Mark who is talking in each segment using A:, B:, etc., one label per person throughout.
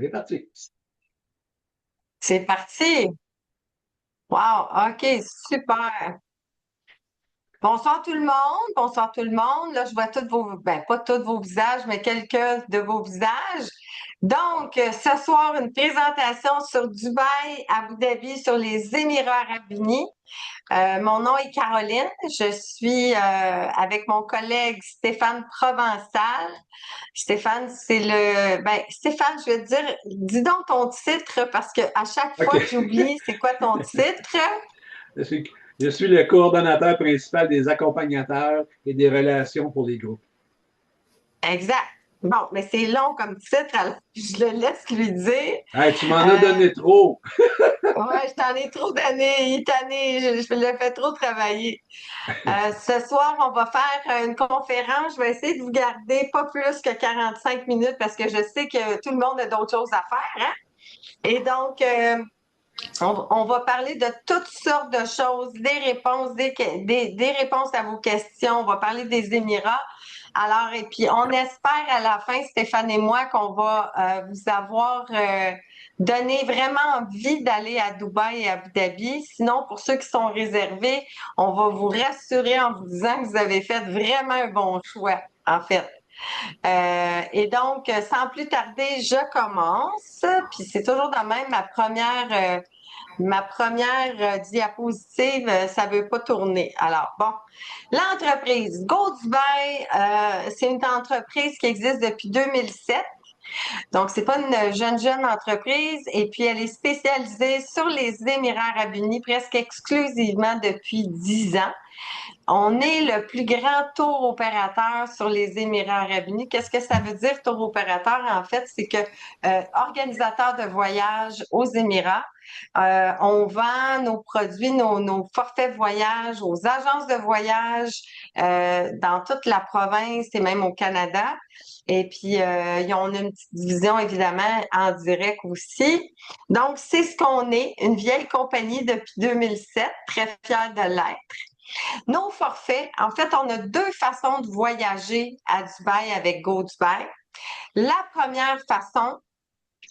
A: C'est parti.
B: C'est parti. Wow, OK, super. Bonsoir tout le monde. Bonsoir tout le monde. Là, je vois tous pas tous vos visages, mais quelques de vos visages. Donc, ce soir, une présentation sur Dubaï, Abu Dhabi, sur les Émirats arabes unis. Mon nom est Caroline. Je suis avec mon collègue Stéphane Provençal. Stéphane, Stéphane, je vais te dire, dis donc ton titre parce que à chaque fois,
A: OK.
B: j'oublie c'est quoi ton titre.
A: Je suis le coordonnateur principal des accompagnateurs et des relations pour les groupes.
B: Exact. Bon, mais c'est long comme titre, alors je le laisse lui dire.
A: Hey, tu m'en as
B: Euh,
A: donné trop.
B: ouais, je t'en ai trop donné, il est tanné, je le fais trop travailler. Ce soir, on va faire une conférence. Je vais essayer de vous garder pas plus que 45 minutes parce que je sais que tout le monde a d'autres choses à faire, hein? Et donc, on va parler de toutes sortes de choses, des réponses, des réponses à vos questions. On va parler des Émirats. Alors, et puis, on espère à la fin, Stéphane et moi, qu'on va vous avoir donné vraiment envie d'aller à Dubaï et Abu Dhabi. Sinon, pour ceux qui sont réservés, on va vous rassurer en vous disant que vous avez fait vraiment un bon choix, en fait. Et donc, sans plus tarder, je commence. Puis c'est toujours de même ma première diapositive, ça veut pas tourner. Alors, bon, l'entreprise Go Dubai, c'est une entreprise qui existe depuis 2007. Donc, c'est pas une jeune entreprise. Et puis, elle est spécialisée sur les Émirats arabes unis presque exclusivement depuis 10 ans. On est le plus grand tour opérateur sur les Émirats arabes unis. Qu'est-ce que ça veut dire, tour opérateur? En fait, c'est que organisateur de voyage aux Émirats, on vend nos produits, nos forfaits voyage aux agences de voyage dans toute la province et même au Canada. Et puis, on a une petite division, évidemment, en direct aussi. Donc, c'est ce qu'on est, une vieille compagnie depuis 2007, très fière de l'être. Nos forfaits, en fait, on a deux façons de voyager à Dubaï avec Go Dubai. La première façon,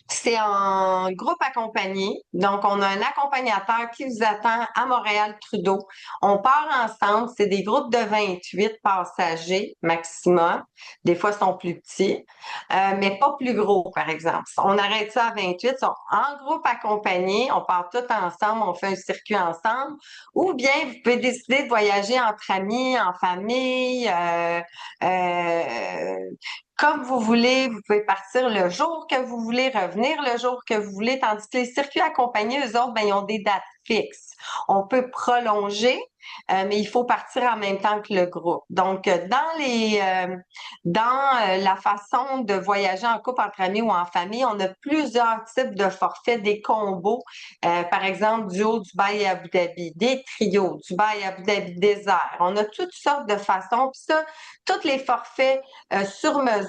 B: c'est en groupe accompagné. Donc, on a un accompagnateur qui vous attend à Montréal-Trudeau. On part ensemble. C'est des groupes de 28 passagers maximum. Des fois, ils sont plus petits, mais pas plus gros, par exemple. On arrête ça à 28. Ils sont en groupe accompagné. On part tous ensemble. On fait un circuit ensemble. Ou bien, vous pouvez décider de voyager entre amis, en famille. Comme vous voulez, vous pouvez partir le jour que vous voulez, revenir le jour que vous voulez, tandis que les circuits accompagnés, eux autres, ben, ils ont des dates fixes. On peut prolonger, mais il faut partir en même temps que le groupe. Donc, dans la façon de voyager en couple, entre amis ou en famille, on a plusieurs types de forfaits, des combos. Par exemple, duo Dubaï et Abu Dhabi, des trios, Dubaï, Abu Dhabi, désert. On a toutes sortes de façons. Puis ça, tous les forfaits sur mesure.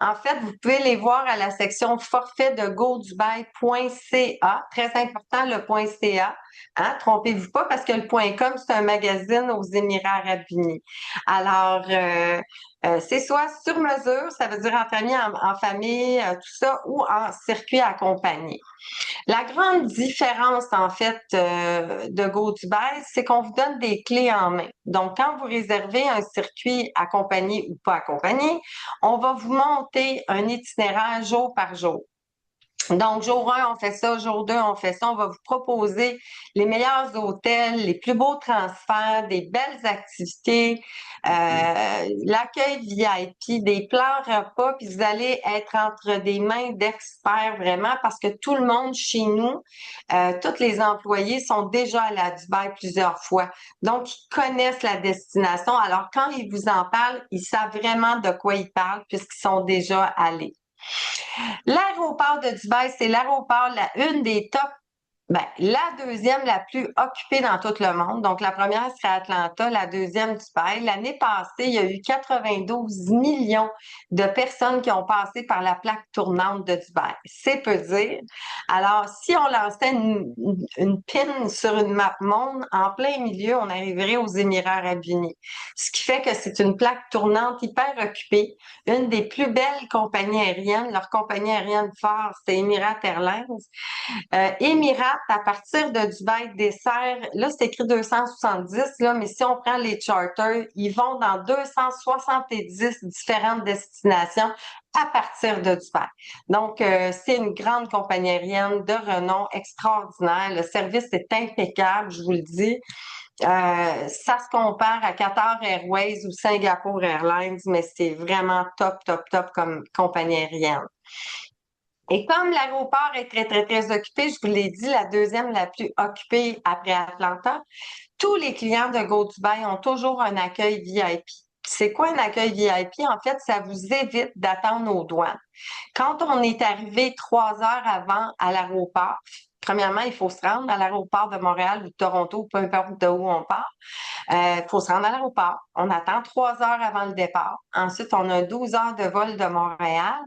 B: En fait, vous pouvez les voir à la section forfait de godubai.ca. Très important, le .ca. Hein? Trompez-vous pas parce que le .com, c'est un magazine aux Émirats arabes unis. Alors, c'est soit sur mesure, ça veut dire entre amis, en famille, tout ça, ou en circuit accompagné. La grande différence, en fait, de GoDubai, c'est qu'on vous donne des clés en main. Donc, quand vous réservez un circuit accompagné ou pas accompagné, on va vous monter un itinéraire jour par jour. Donc, jour 1, on fait ça, jour 2, on fait ça. On va vous proposer les meilleurs hôtels, les plus beaux transferts, des belles activités, l'accueil VIP, des plans repas, puis vous allez être entre des mains d'experts vraiment parce que tout le monde chez nous, tous les employés sont déjà allés à Dubaï plusieurs fois. Donc, ils connaissent la destination. Alors, quand ils vous en parlent, ils savent vraiment de quoi ils parlent puisqu'ils sont déjà allés. L'aéroport de Dubaï, c'est l'aéroport, une des top Ben, la deuxième la plus occupée dans tout le monde. Donc, la première serait Atlanta, la deuxième Dubaï. L'année passée, il y a eu 92 millions de personnes qui ont passé par la plaque tournante de Dubaï. C'est peu dire. Alors, si on lançait une pin sur une map monde, en plein milieu, on arriverait aux Émirats arabes unis. Ce qui fait que c'est une plaque tournante hyper occupée. Une des plus belles compagnies aériennes, leur compagnie aérienne phare, c'est Emirates Airlines. Émirats, à partir de Dubaï, dessert, là, c'est écrit 270, là, mais si on prend les charters, ils vont dans 270 différentes destinations à partir de Dubaï. Donc, c'est une grande compagnie aérienne de renom extraordinaire. Le service est impeccable, je vous le dis. Ça se compare à Qatar Airways ou Singapore Airlines, mais c'est vraiment top, top, top comme compagnie aérienne. Et comme l'aéroport est très, très, très occupé, je vous l'ai dit, la deuxième la plus occupée après Atlanta, tous les clients de GoDubai ont toujours un accueil VIP. C'est quoi un accueil VIP? En fait, ça vous évite d'attendre aux douanes. Quand on est arrivé 3 heures avant à l'aéroport, premièrement, il faut se rendre à l'aéroport de Montréal ou de Toronto, peu importe de où on part. Il faut se rendre à l'aéroport. On attend 3 heures avant le départ. Ensuite, on a 12 heures de vol de Montréal.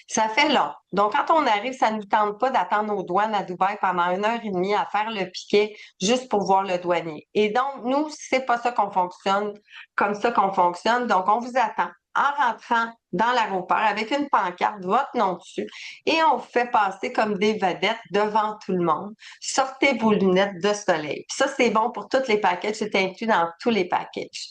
B: Ça fait long. Donc, quand on arrive, ça ne nous tente pas d'attendre aux douanes à Dubaï pendant 1 heure et demie à faire le piquet juste pour voir le douanier. Et donc, nous, c'est pas ça qu'on fonctionne, comme ça qu'on fonctionne. Donc, on vous attend en rentrant dans l'aéroport avec une pancarte, votre nom dessus, et on vous fait passer comme des vedettes devant tout le monde. Sortez vos lunettes de soleil. Puis ça, c'est bon pour tous les packages, c'est inclus dans tous les packages.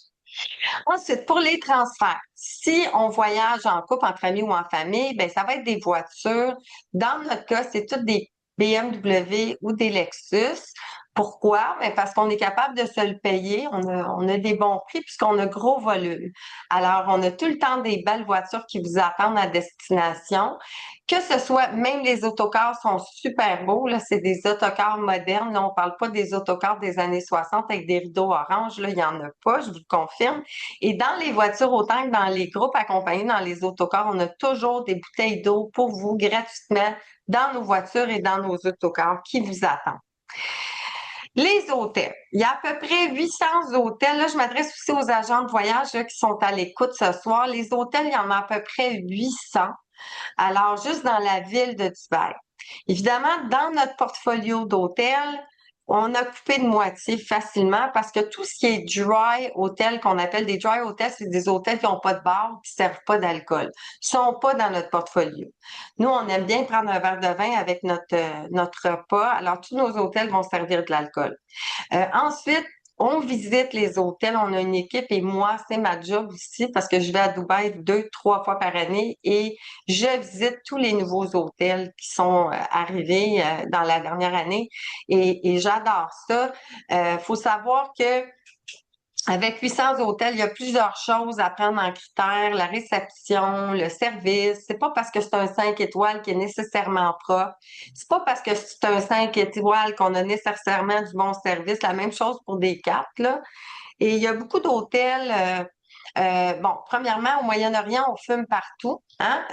B: Ensuite, pour les transferts, si on voyage en couple, entre amis ou en famille, ben ça va être des voitures. Dans notre cas, c'est toutes des BMW ou des Lexus. Pourquoi? Ben parce qu'on est capable de se le payer. On a des bons prix puisqu'on a gros volume. Alors, on a tout le temps des belles voitures qui vous attendent à destination. Que ce soit, même les autocars sont super beaux. Là, c'est des autocars modernes. Là, on parle pas des autocars des années 60 avec des rideaux orange. Là, il y en a pas, je vous le confirme. Et dans les voitures, autant que dans les groupes accompagnés, dans les autocars, on a toujours des bouteilles d'eau pour vous gratuitement dans nos voitures et dans nos autocars qui vous attendent. Les hôtels. Il y a à peu près 800 hôtels. Là, je m'adresse aussi aux agents de voyage là, qui sont à l'écoute ce soir. Les hôtels, il y en a à peu près 800. Alors, juste dans la ville de Dubaï. Évidemment, dans notre portfolio d'hôtels, on a coupé de moitié facilement parce que tout ce qui est dry hôtel, qu'on appelle des dry hôtels, c'est des hôtels qui n'ont pas de bar, qui ne servent pas d'alcool. Ils sont pas dans notre portfolio. Nous, on aime bien prendre un verre de vin avec notre repas. Alors, tous nos hôtels vont servir de l'alcool. Ensuite, on visite les hôtels, on a une équipe et moi, c'est ma job aussi parce que je vais à Dubaï 2, 3 fois par année et je visite tous les nouveaux hôtels qui sont arrivés dans la dernière année et j'adore ça. Faut savoir que avec 800 hôtels, il y a plusieurs choses à prendre en critère, la réception, le service. C'est pas parce que c'est un 5 étoiles qui est nécessairement propre. C'est pas parce que c'est un 5 étoiles qu'on a nécessairement du bon service. La même chose pour des 4, là. Et il y a beaucoup d'hôtels. Bon, premièrement, au Moyen-Orient, on fume partout, hein?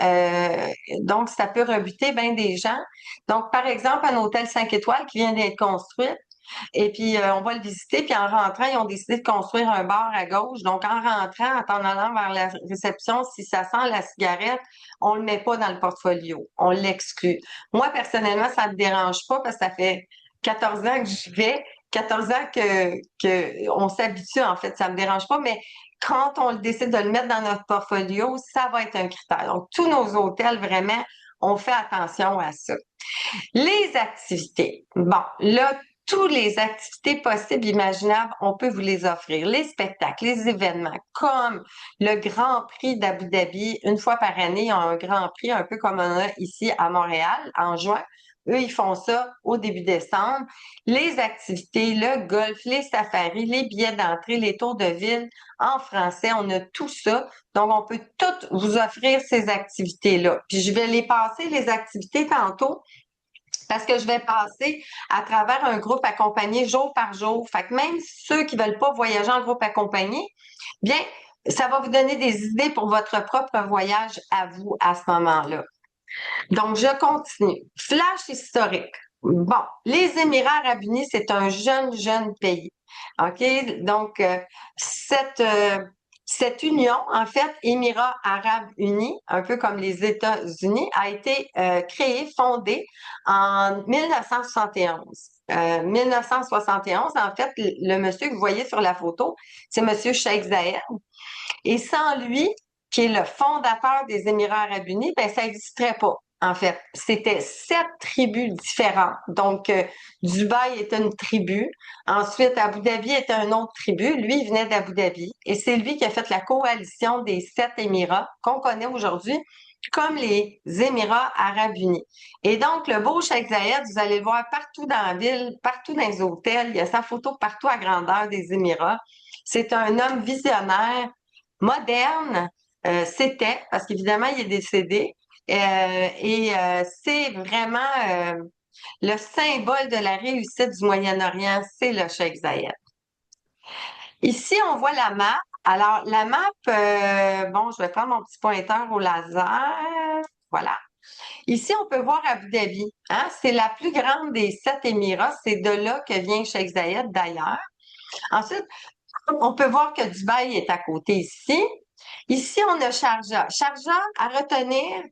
B: Donc, ça peut rebuter bien des gens. Donc, par exemple, un hôtel 5 étoiles qui vient d'être construit, et puis, on va le visiter. Puis, en rentrant, ils ont décidé de construire un bar à gauche. Donc, en rentrant, en allant vers la réception, si ça sent la cigarette, on le met pas dans le portfolio. On l'exclut. Moi, personnellement, ça me dérange pas parce que ça fait 14 ans que j'y vais. 14 ans que on s'habitue, en fait. Ça me dérange pas. Mais quand on décide de le mettre dans notre portfolio, ça va être un critère. Donc, tous nos hôtels, vraiment, on fait attention à ça. Les activités. Bon, là, toutes les activités possibles, imaginables, on peut vous les offrir. Les spectacles, les événements, comme le Grand Prix d'Abu Dhabi, une fois par année, il y a un Grand Prix, un peu comme on a ici à Montréal, en juin. Eux, ils font ça au début décembre. Les activités, le golf, les safaris, les billets d'entrée, les tours de ville, en français, on a tout ça. Donc, on peut toutes vous offrir ces activités-là. Puis, je vais les passer, les activités, tantôt parce que je vais passer à travers un groupe accompagné jour par jour. Fait que même ceux qui veulent pas voyager en groupe accompagné, bien, ça va vous donner des idées pour votre propre voyage à vous à ce moment-là. Donc, je continue. Flash historique. Bon, les Émirats arabes unis, c'est un jeune pays. OK? Donc, cette union, en fait, Émirats arabes unis, un peu comme les États-Unis, a été créée, fondée en 1971. 1971, en fait, le monsieur que vous voyez sur la photo, c'est monsieur Sheikh Zayed. Et sans lui, qui est le fondateur des Émirats arabes unis, ben ça n'existerait pas. En fait, c'était 7 tribus différentes. Donc, Dubaï était une tribu. Ensuite, Abu Dhabi était une autre tribu. Lui, il venait d'Abu Dhabi. Et c'est lui qui a fait la coalition des 7 Émirats qu'on connaît aujourd'hui comme les Émirats arabes unis. Et donc, le beau Sheikh Zayed, vous allez le voir partout dans la ville, partout dans les hôtels. Il y a sa photo partout à grandeur des Émirats. C'est un homme visionnaire, moderne, c'était, parce qu'évidemment, il est décédé. C'est vraiment le symbole de la réussite du Moyen-Orient, c'est le Cheikh Zayed. Ici, on voit la map. Alors, la map, bon, je vais prendre mon petit pointeur au laser. Voilà. Ici, on peut voir Abu Dhabi. Hein? C'est la plus grande des 7 Émirats. C'est de là que vient Cheikh Zayed, d'ailleurs. Ensuite, on peut voir que Dubaï est à côté ici. Ici, on a Sharjah. Sharjah, à retenir,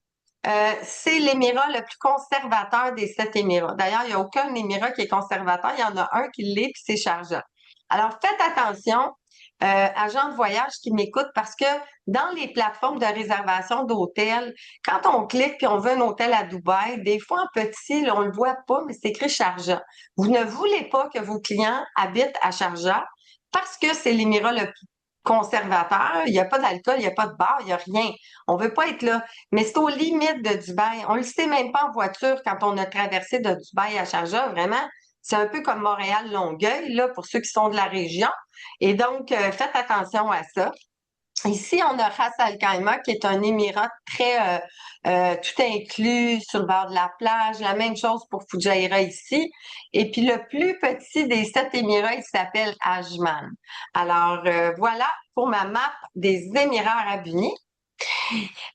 B: c'est l'émirat le plus conservateur des 7 Émirats. D'ailleurs, il n'y a aucun émirat qui est conservateur. Il y en a un qui l'est, puis c'est Sharjah. Alors, faites attention, agents de voyage qui m'écoutent, parce que dans les plateformes de réservation d'hôtels, quand on clique puis on veut un hôtel à Dubaï, des fois en petit, là, on le voit pas, mais c'est écrit Sharjah. Vous ne voulez pas que vos clients habitent à Sharjah parce que c'est l'émirat le plus conservateur, il n'y a pas d'alcool, il n'y a pas de bar, il n'y a rien. On veut pas être là. Mais c'est aux limites de Dubaï. On le sait même pas en voiture quand on a traversé de Dubaï à Sharjah. Vraiment, c'est un peu comme Montréal-Longueuil, là, pour ceux qui sont de la région. Et donc, faites attention à ça. Ici, on a Ras Al Khaimah, qui est un émirat très tout inclus sur le bord de la plage. La même chose pour Fujairah ici. Et puis le plus petit des 7 Émirats, il s'appelle Ajman. Alors voilà pour ma map des Émirats arabes unis.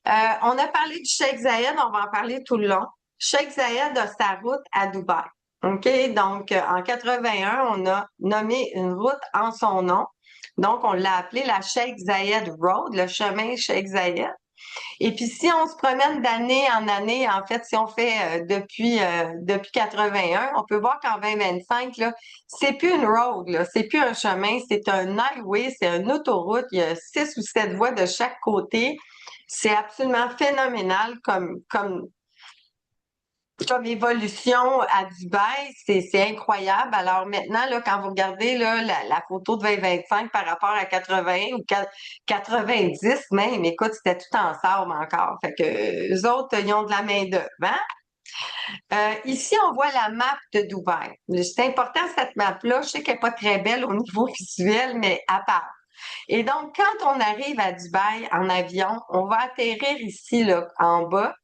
B: On a parlé du Sheikh Zayed, on va en parler tout le long. Sheikh Zayed a sa route à Dubaï. OK? Donc, en 81, on a nommé une route en son nom. Donc, on l'a appelé la Sheikh Zayed Road, le chemin Sheikh Zayed. Et puis, si on se promène d'année en année, en fait, si on fait depuis 81, on peut voir qu'en 2025, là, c'est plus une road, là, c'est plus un chemin, c'est un highway, c'est une autoroute. Il y a 6 ou 7 voies de chaque côté. C'est absolument phénoménal comme évolution à Dubaï, c'est incroyable. Alors maintenant, là, quand vous regardez là, la photo de 2025 par rapport à 80 ou 90 même, écoute, c'était tout en sable encore. Fait que eux autres, ils ont de la main-d'œuvre. Hein? Ici, on voit la map de Dubaï. C'est important cette map-là. Je sais qu'elle n'est pas très belle au niveau visuel, mais à part. Et donc, quand on arrive à Dubaï en avion, on va atterrir ici, là, en bas,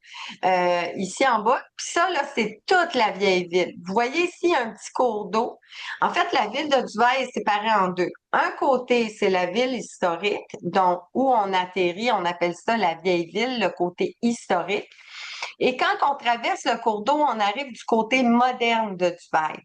B: ici en bas. Puis ça, là, c'est toute la vieille ville. Vous voyez ici un petit cours d'eau. En fait, la ville de Dubaï est séparée en deux. Un côté, c'est la ville historique, donc où on atterrit, on appelle ça la vieille ville, le côté historique. Et quand on traverse le cours d'eau, on arrive du côté moderne de Dubaï.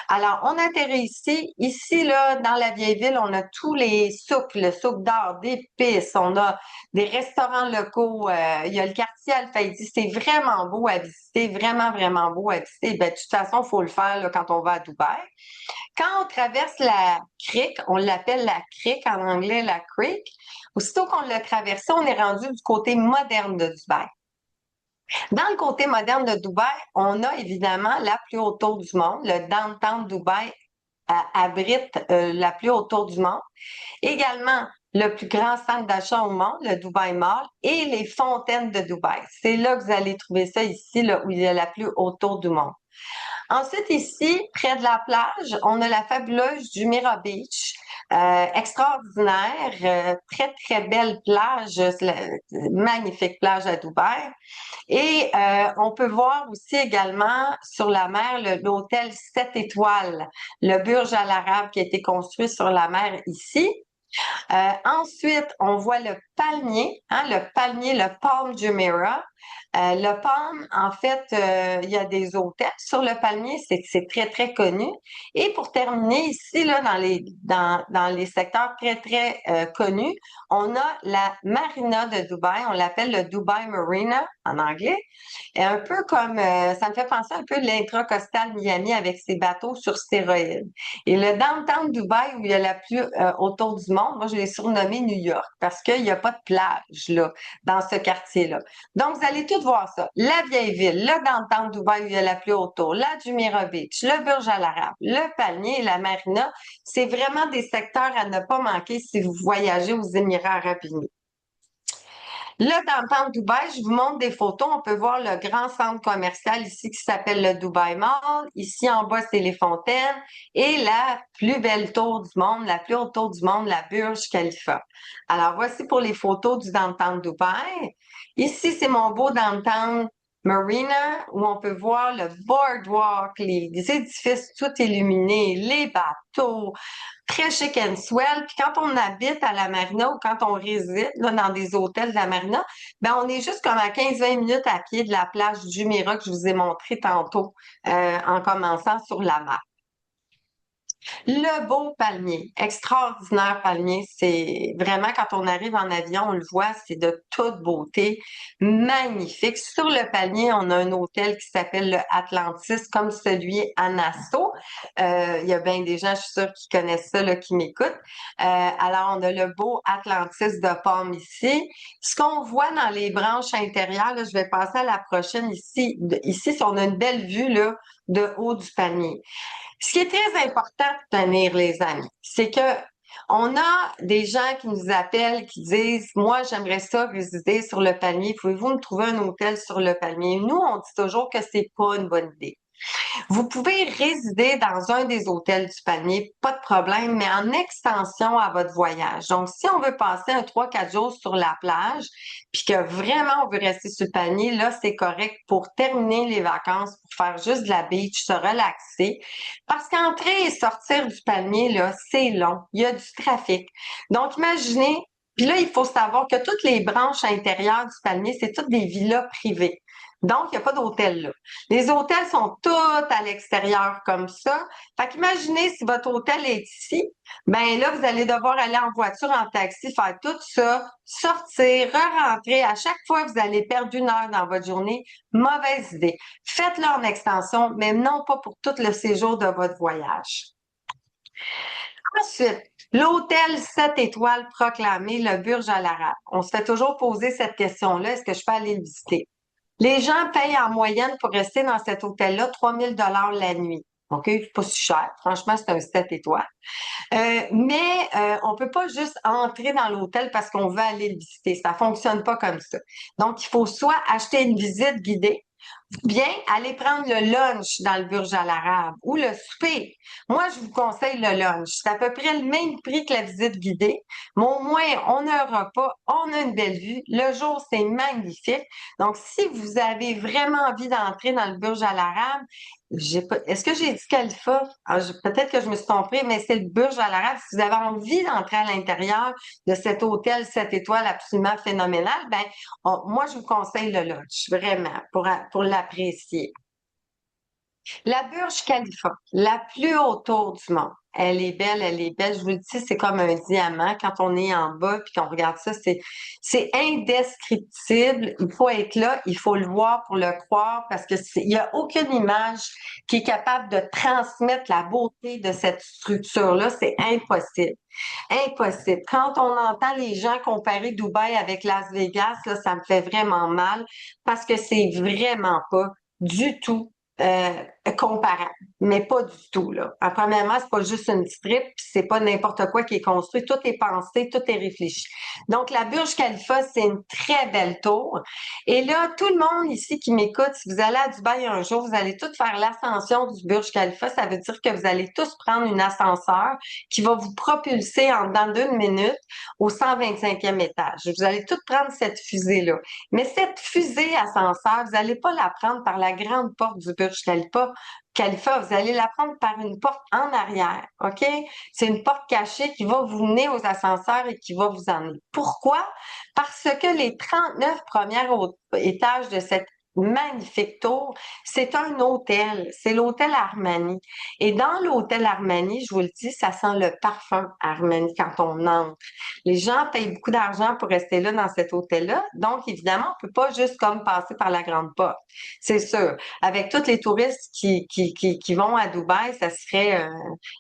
B: Alors, on atterrit ici. Ici, là, dans la vieille ville, on a tous les souks, le souk d'art, d'épices, on a des restaurants locaux, il y a le quartier Al-Faydi. C'est vraiment beau à visiter, vraiment, vraiment beau à visiter. Ben, de toute façon, il faut le faire là, quand on va à Dubaï. Quand on traverse la crique, on l'appelle la crique, en anglais la creek. Aussitôt qu'on l'a traversé, on est rendu du côté moderne de Dubaï. Dans le côté moderne de Dubaï, on a évidemment la plus haute tour du monde. Le downtown de Dubaï abrite la plus haute tour du monde. Également, le plus grand centre d'achat au monde, le Dubai Mall, et les fontaines de Dubaï. C'est là que vous allez trouver ça ici, là, où il y a la plus haute tour du monde. Ensuite, ici, près de la plage, on a la fabuleuse Jumeirah Beach. Extraordinaire, très, très belle plage, magnifique plage à Dubaï. Et on peut voir aussi également sur la mer l'hôtel 7 étoiles, le Burj Al Arab qui a été construit sur la mer ici. Ensuite, on voit le palmier, hein, le palmier, le Palm Jumeirah. Le palme, en fait, il y a des hôtels sur le palmier, c'est très, très connu. Et pour terminer, ici, là, dans les secteurs très, très connus, on a la marina de Dubaï, on l'appelle le Dubai Marina en anglais. Et un peu comme, ça me fait penser un peu à l'intra-coastal Miami avec ses bateaux sur stéroïdes. Et le downtown Dubaï, où il y a la plus autour du monde, moi, je l'ai surnommé New York parce qu'il n'y a pas de plage, là, dans ce quartier-là. Donc, vous allez tout voir ça. La vieille ville, le downtown Dubaï, où il y a la plus haute tour, la Jumeirah Beach, le Burj Al Arab, le Palmier et la Marina. C'est vraiment des secteurs à ne pas manquer si vous voyagez aux Émirats Arabes Unis. Là, dans Dubaï, je vous montre des photos. On peut voir le grand centre commercial ici qui s'appelle le Dubai Mall. Ici, en bas, c'est les fontaines. Et la plus belle tour du monde, la plus haute tour du monde, la Burj Khalifa. Alors, voici pour les photos du downtown Dubaï. Ici, c'est mon beau downtown Marina, où on peut voir le boardwalk, les édifices tout illuminés, les bateaux, très chic and swell. Puis quand on habite à la marina ou quand on réside là, dans des hôtels de la marina, ben on est juste comme à 15-20 minutes à pied de la plage du Jumeirah que je vous ai montré tantôt en commençant sur la map. Le beau palmier, extraordinaire palmier, c'est vraiment quand on arrive en avion, on le voit, c'est de toute beauté, magnifique. Sur le palmier, on a un hôtel qui s'appelle le Atlantis, comme celui à Nassau. Il y a bien des gens, je suis sûre, qui connaissent ça, là, qui m'écoutent. Alors, on a le beau Atlantis de Palme ici. Ce qu'on voit dans les branches intérieures, là, je vais passer à la prochaine ici. Ici, on a une belle vue là, de haut du palmier. Ce qui est très important de tenir, les amis, c'est que on a des gens qui nous appellent, qui disent, moi, j'aimerais ça résider sur le palmier. Pouvez-vous me trouver un hôtel sur le palmier? Nous, on dit toujours que c'est pas une bonne idée. Vous pouvez résider dans un des hôtels du palmier, pas de problème, mais en extension à votre voyage. Donc, si on veut passer un 3-4 jours sur la plage, puis que vraiment on veut rester sur le palmier, là, c'est correct pour terminer les vacances, pour faire juste de la beach, se relaxer. Parce qu'entrer et sortir du palmier, là, c'est long. Il y a du trafic. Donc, imaginez, puis là, il faut savoir que toutes les branches intérieures du palmier, c'est toutes des villas privées. Donc, il n'y a pas d'hôtel là. Les hôtels sont tous à l'extérieur comme ça. Fait qu'imaginez si votre hôtel est ici, ben là, vous allez devoir aller en voiture, en taxi, faire tout ça, sortir, re-rentrer. À chaque fois, vous allez perdre 1 heure dans votre journée. Mauvaise idée. Faites-le en extension, mais non pas pour tout le séjour de votre voyage. Ensuite, l'hôtel 7 étoiles proclamé, le Burj Al Arab. On se fait toujours poser cette question-là, est-ce que je peux aller le visiter? Les gens payent en moyenne pour rester dans cet hôtel-là 3 000 $ la nuit. OK? C'est pas si cher. Franchement, c'est un 7 étoiles. Mais on peut pas juste entrer dans l'hôtel parce qu'on veut aller le visiter. Ça fonctionne pas comme ça. Donc, il faut soit acheter une visite guidée, bien aller prendre le lunch dans le Burj Al Arab ou le souper. Moi, je vous conseille le lunch. C'est à peu près le même prix que la visite guidée, mais au moins, on a un repas, on a une belle vue. Le jour, c'est magnifique. Donc, si vous avez vraiment envie d'entrer dans le Burj Al Arab, est-ce que j'ai dit Khalifa? Peut-être que je me suis trompée, mais c'est le Burj Al Arab. Si vous avez envie d'entrer à l'intérieur de cet hôtel 7 étoiles absolument phénoménal, ben, moi, je vous conseille le lodge, vraiment, pour l'apprécier. La Burj Khalifa, la plus haute tour du monde. Elle est belle, elle est belle. Je vous le dis, c'est comme un diamant. Quand on est en bas puis qu'on regarde ça, c'est indescriptible. Il faut être là, il faut le voir pour le croire parce que il y a aucune image qui est capable de transmettre la beauté de cette structure-là. C'est impossible. Impossible. Quand on entend les gens comparer Dubaï avec Las Vegas, là, ça me fait vraiment mal parce que c'est vraiment pas du tout comparable, mais pas du tout, là. Premièrement, c'est pas juste une strip, puis c'est pas n'importe quoi qui est construit. Tout est pensé, tout est réfléchi. Donc, la Burj Khalifa, c'est une très belle tour. Et là, tout le monde ici qui m'écoute, si vous allez à Dubaï un jour, vous allez tous faire l'ascension du Burj Khalifa. Ça veut dire que vous allez tous prendre une ascenseur qui va vous propulser en dedans d'1 minute au 125e étage. Vous allez tous prendre cette fusée-là. Mais cette fusée ascenseur, vous n'allez pas la prendre par la grande porte du Burj Khalifa. Khalifa, vous allez la prendre par une porte en arrière, OK? C'est une porte cachée qui va vous mener aux ascenseurs et qui va vous emmener. Pourquoi? Parce que les 39 premiers étages de cette magnifique tour, c'est un hôtel, c'est l'hôtel Armani. Et dans l'hôtel Armani, je vous le dis, ça sent le parfum Armani quand on entre. Les gens payent beaucoup d'argent pour rester là dans cet hôtel-là, donc évidemment, on peut pas juste comme passer par la grande porte, c'est sûr. Avec tous les touristes qui vont à Dubaï, ça serait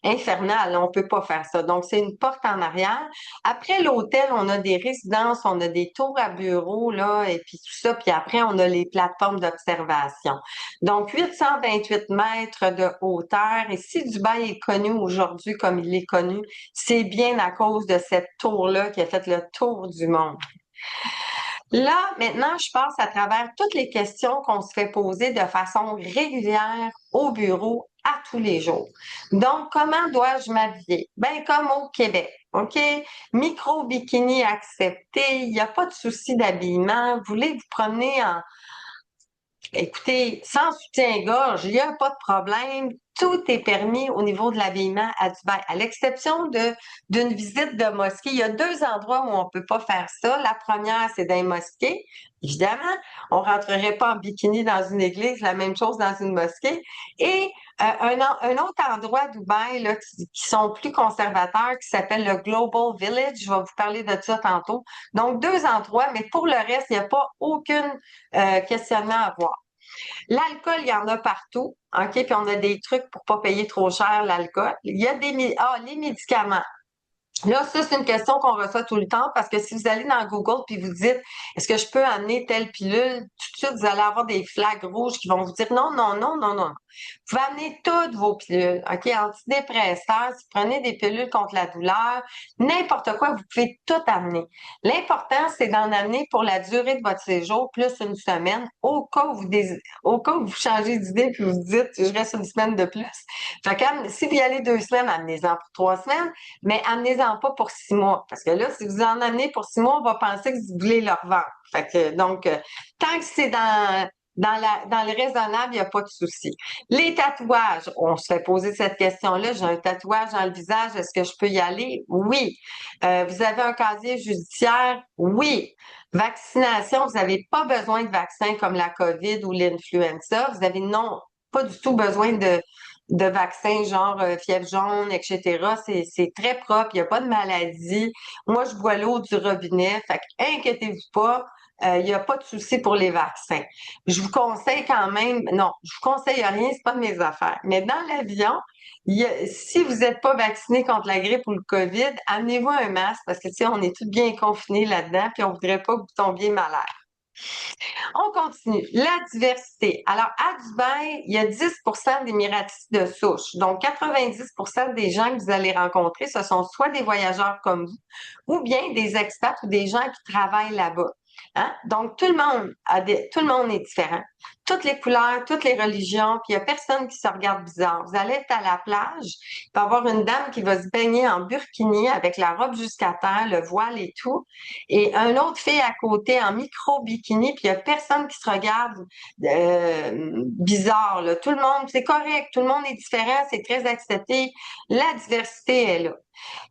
B: infernal, on peut pas faire ça. Donc, c'est une porte en arrière. Après l'hôtel, on a des résidences, on a des tours à bureaux, là, et puis tout ça. Puis après, on a les plateformes d'observation. Donc, 828 mètres de hauteur. Et si Dubaï est connu aujourd'hui comme il est connu, c'est bien à cause de cette tour-là qui a fait le tour du monde. Là, maintenant, je passe à travers toutes les questions qu'on se fait poser de façon régulière au bureau à tous les jours. Donc, comment dois-je m'habiller? Ben, comme au Québec, OK? Micro-bikini accepté, il n'y a pas de souci d'habillement. Vous voulez vous promener en, écoutez, sans soutien-gorge, il n'y a pas de problème. Tout est permis au niveau de l'habillement à Dubaï, à l'exception d'une visite de mosquée. Il y a deux endroits où on ne peut pas faire ça. La première, c'est dans les mosquées. Évidemment, on ne rentrerait pas en bikini dans une église, la même chose dans une mosquée. Et un autre endroit à Dubaï là, qui sont plus conservateurs, qui s'appelle le Global Village. Je vais vous parler de ça tantôt. Donc, deux endroits, mais pour le reste, il n'y a pas aucun questionnement à avoir. L'alcool, il y en a partout, OK? Puis on a des trucs pour pas payer trop cher l'alcool. Il y a les médicaments. Là, ça, c'est une question qu'on reçoit tout le temps parce que si vous allez dans Google puis vous dites est-ce que je peux amener telle pilule, tout de suite, vous allez avoir des flags rouges qui vont vous dire non, non, non, non, non. Vous pouvez amener toutes vos pilules, OK? Antidépresseurs, si vous prenez des pilules contre la douleur, n'importe quoi, vous pouvez tout amener. L'important, c'est d'en amener pour la durée de votre séjour, plus une semaine, au cas où vous changez d'idée puis vous dites je reste une semaine de plus. Fait que si vous y allez 2 semaines, amenez-en pour 3 semaines, mais amenez-en pas pour 6 mois. Parce que là, si vous en amenez pour 6 mois, on va penser que vous voulez leur vendre. Fait que, donc, tant que c'est dans le raisonnable, il n'y a pas de souci. Les tatouages, on se fait poser cette question-là. J'ai un tatouage dans le visage, est-ce que je peux y aller? Oui. Vous avez un casier judiciaire? Oui. Vaccination, vous n'avez pas besoin de vaccin comme la COVID ou l'influenza. Vous avez non, pas du tout besoin de vaccins genre fièvre jaune, etc. C'est très propre, il n'y a pas de maladie. Moi, je bois l'eau du robinet, fait que inquiétez-vous pas, il n'y a pas de souci pour les vaccins. Je vous conseille quand même, non, je vous conseille rien, c'est pas de mes affaires. Mais dans l'avion, si vous n'êtes pas vacciné contre la grippe ou le COVID, amenez-vous un masque parce que tu sais, on est tous bien confinés là-dedans, puis on voudrait pas que vous tombiez malade. On continue. La diversité. Alors, à Dubaï, il y a 10% d'Émiratis de souche. Donc, 90% des gens que vous allez rencontrer, ce sont soit des voyageurs comme vous, ou bien des expats ou des gens qui travaillent là-bas. Hein? Donc, tout le monde est différent. Toutes les couleurs, toutes les religions, puis il n'y a personne qui se regarde bizarre. Vous allez être à la plage, il va y avoir une dame qui va se baigner en burkini avec la robe jusqu'à terre, le voile et tout, et un autre fille à côté en micro-bikini, puis il n'y a personne qui se regarde bizarre. Là. Tout le monde, c'est correct, tout le monde est différent, c'est très accepté. La diversité est là.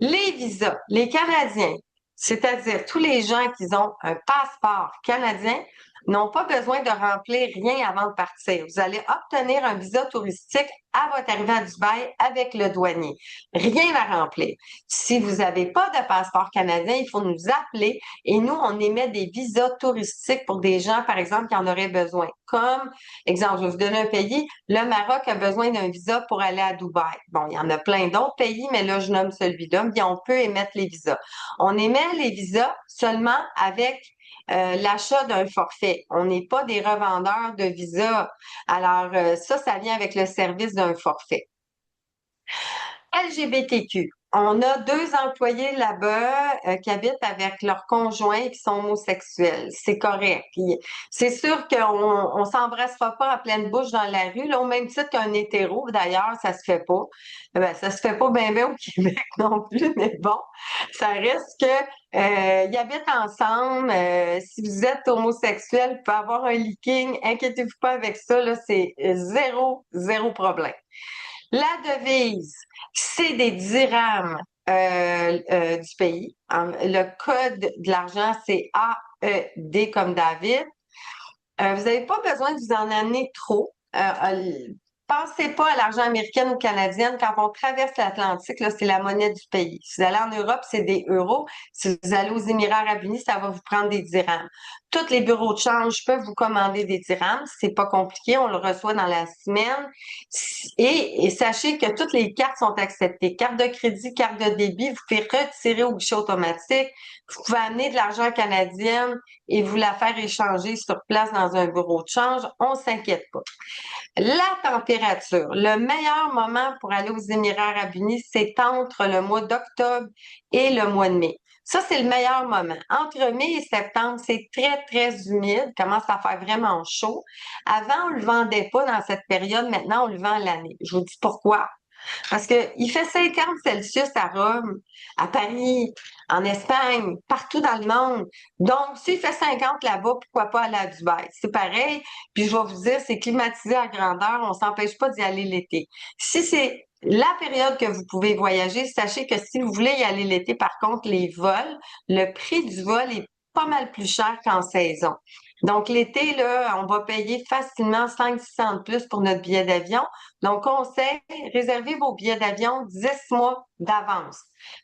B: Les visas, les Canadiens, c'est-à-dire tous les gens qui ont un passeport canadien, n'ont pas besoin de remplir rien avant de partir. Vous allez obtenir un visa touristique à votre arrivée à Dubaï avec le douanier. Rien à remplir. Si vous n'avez pas de passeport canadien, il faut nous appeler et nous, on émet des visas touristiques pour des gens, par exemple, qui en auraient besoin. Comme, exemple, je vais vous donner un pays, le Maroc a besoin d'un visa pour aller à Dubaï. Bon, il y en a plein d'autres pays, mais là, je nomme celui-là. Bien, on peut émettre les visas. On émet les visas seulement avec l'achat d'un forfait. On n'est pas des revendeurs de visas. Alors, ça vient avec le service d'un forfait. LGBTQ. On a 2 employés là-bas qui habitent avec leurs conjoints et qui sont homosexuels. C'est correct. C'est sûr qu'on s'embrassera pas à pleine bouche dans la rue, là, au même titre qu'un hétéro. D'ailleurs, ça se fait pas. Ça se fait pas bien au Québec non plus, mais bon, ça reste que ils habitent ensemble. Si vous êtes homosexuel, vous pouvez avoir un leaking. Inquiétez-vous pas avec ça, là, c'est zéro problème. La devise, c'est des dirhams du pays. Le code de l'argent, c'est AED comme David. Vous n'avez pas besoin de vous en amener trop. Pensez pas à l'argent américain ou canadienne. Quand on traverse l'Atlantique, là, c'est la monnaie du pays. Si vous allez en Europe, c'est des euros. Si vous allez aux Émirats arabes unis, ça va vous prendre des dirhams. Tous les bureaux de change peuvent vous commander des dirhams. C'est pas compliqué. On le reçoit dans la semaine. Et sachez que toutes les cartes sont acceptées. Carte de crédit, carte de débit. Vous pouvez retirer au guichet automatique. Vous pouvez amener de l'argent canadien et vous la faire échanger sur place dans un bureau de change. On s'inquiète pas. La température. Le meilleur moment pour aller aux Émirats arabes unis, c'est entre le mois d'octobre et le mois de mai. Ça, c'est le meilleur moment. Entre mai et septembre, c'est très humide, commence à faire vraiment chaud. Avant, on le vendait pas dans cette période. Maintenant, on le vend l'année. Je vous dis pourquoi. Parce qu'il fait 50 Celsius à Rome, à Paris, en Espagne, partout dans le monde. Donc, s'il fait 50 là-bas, pourquoi pas aller à Dubaï? C'est pareil. Puis, je vais vous dire, c'est climatisé à grandeur. On s'empêche pas d'y aller l'été. Si c'est la période que vous pouvez voyager, sachez que si vous voulez y aller l'été, par contre, les vols, le prix du vol est pas mal plus cher qu'en saison. Donc, l'été, là, on va payer facilement 500-600 de plus pour notre billet d'avion. Donc, conseil, réservez vos billets d'avion 10 mois d'avance.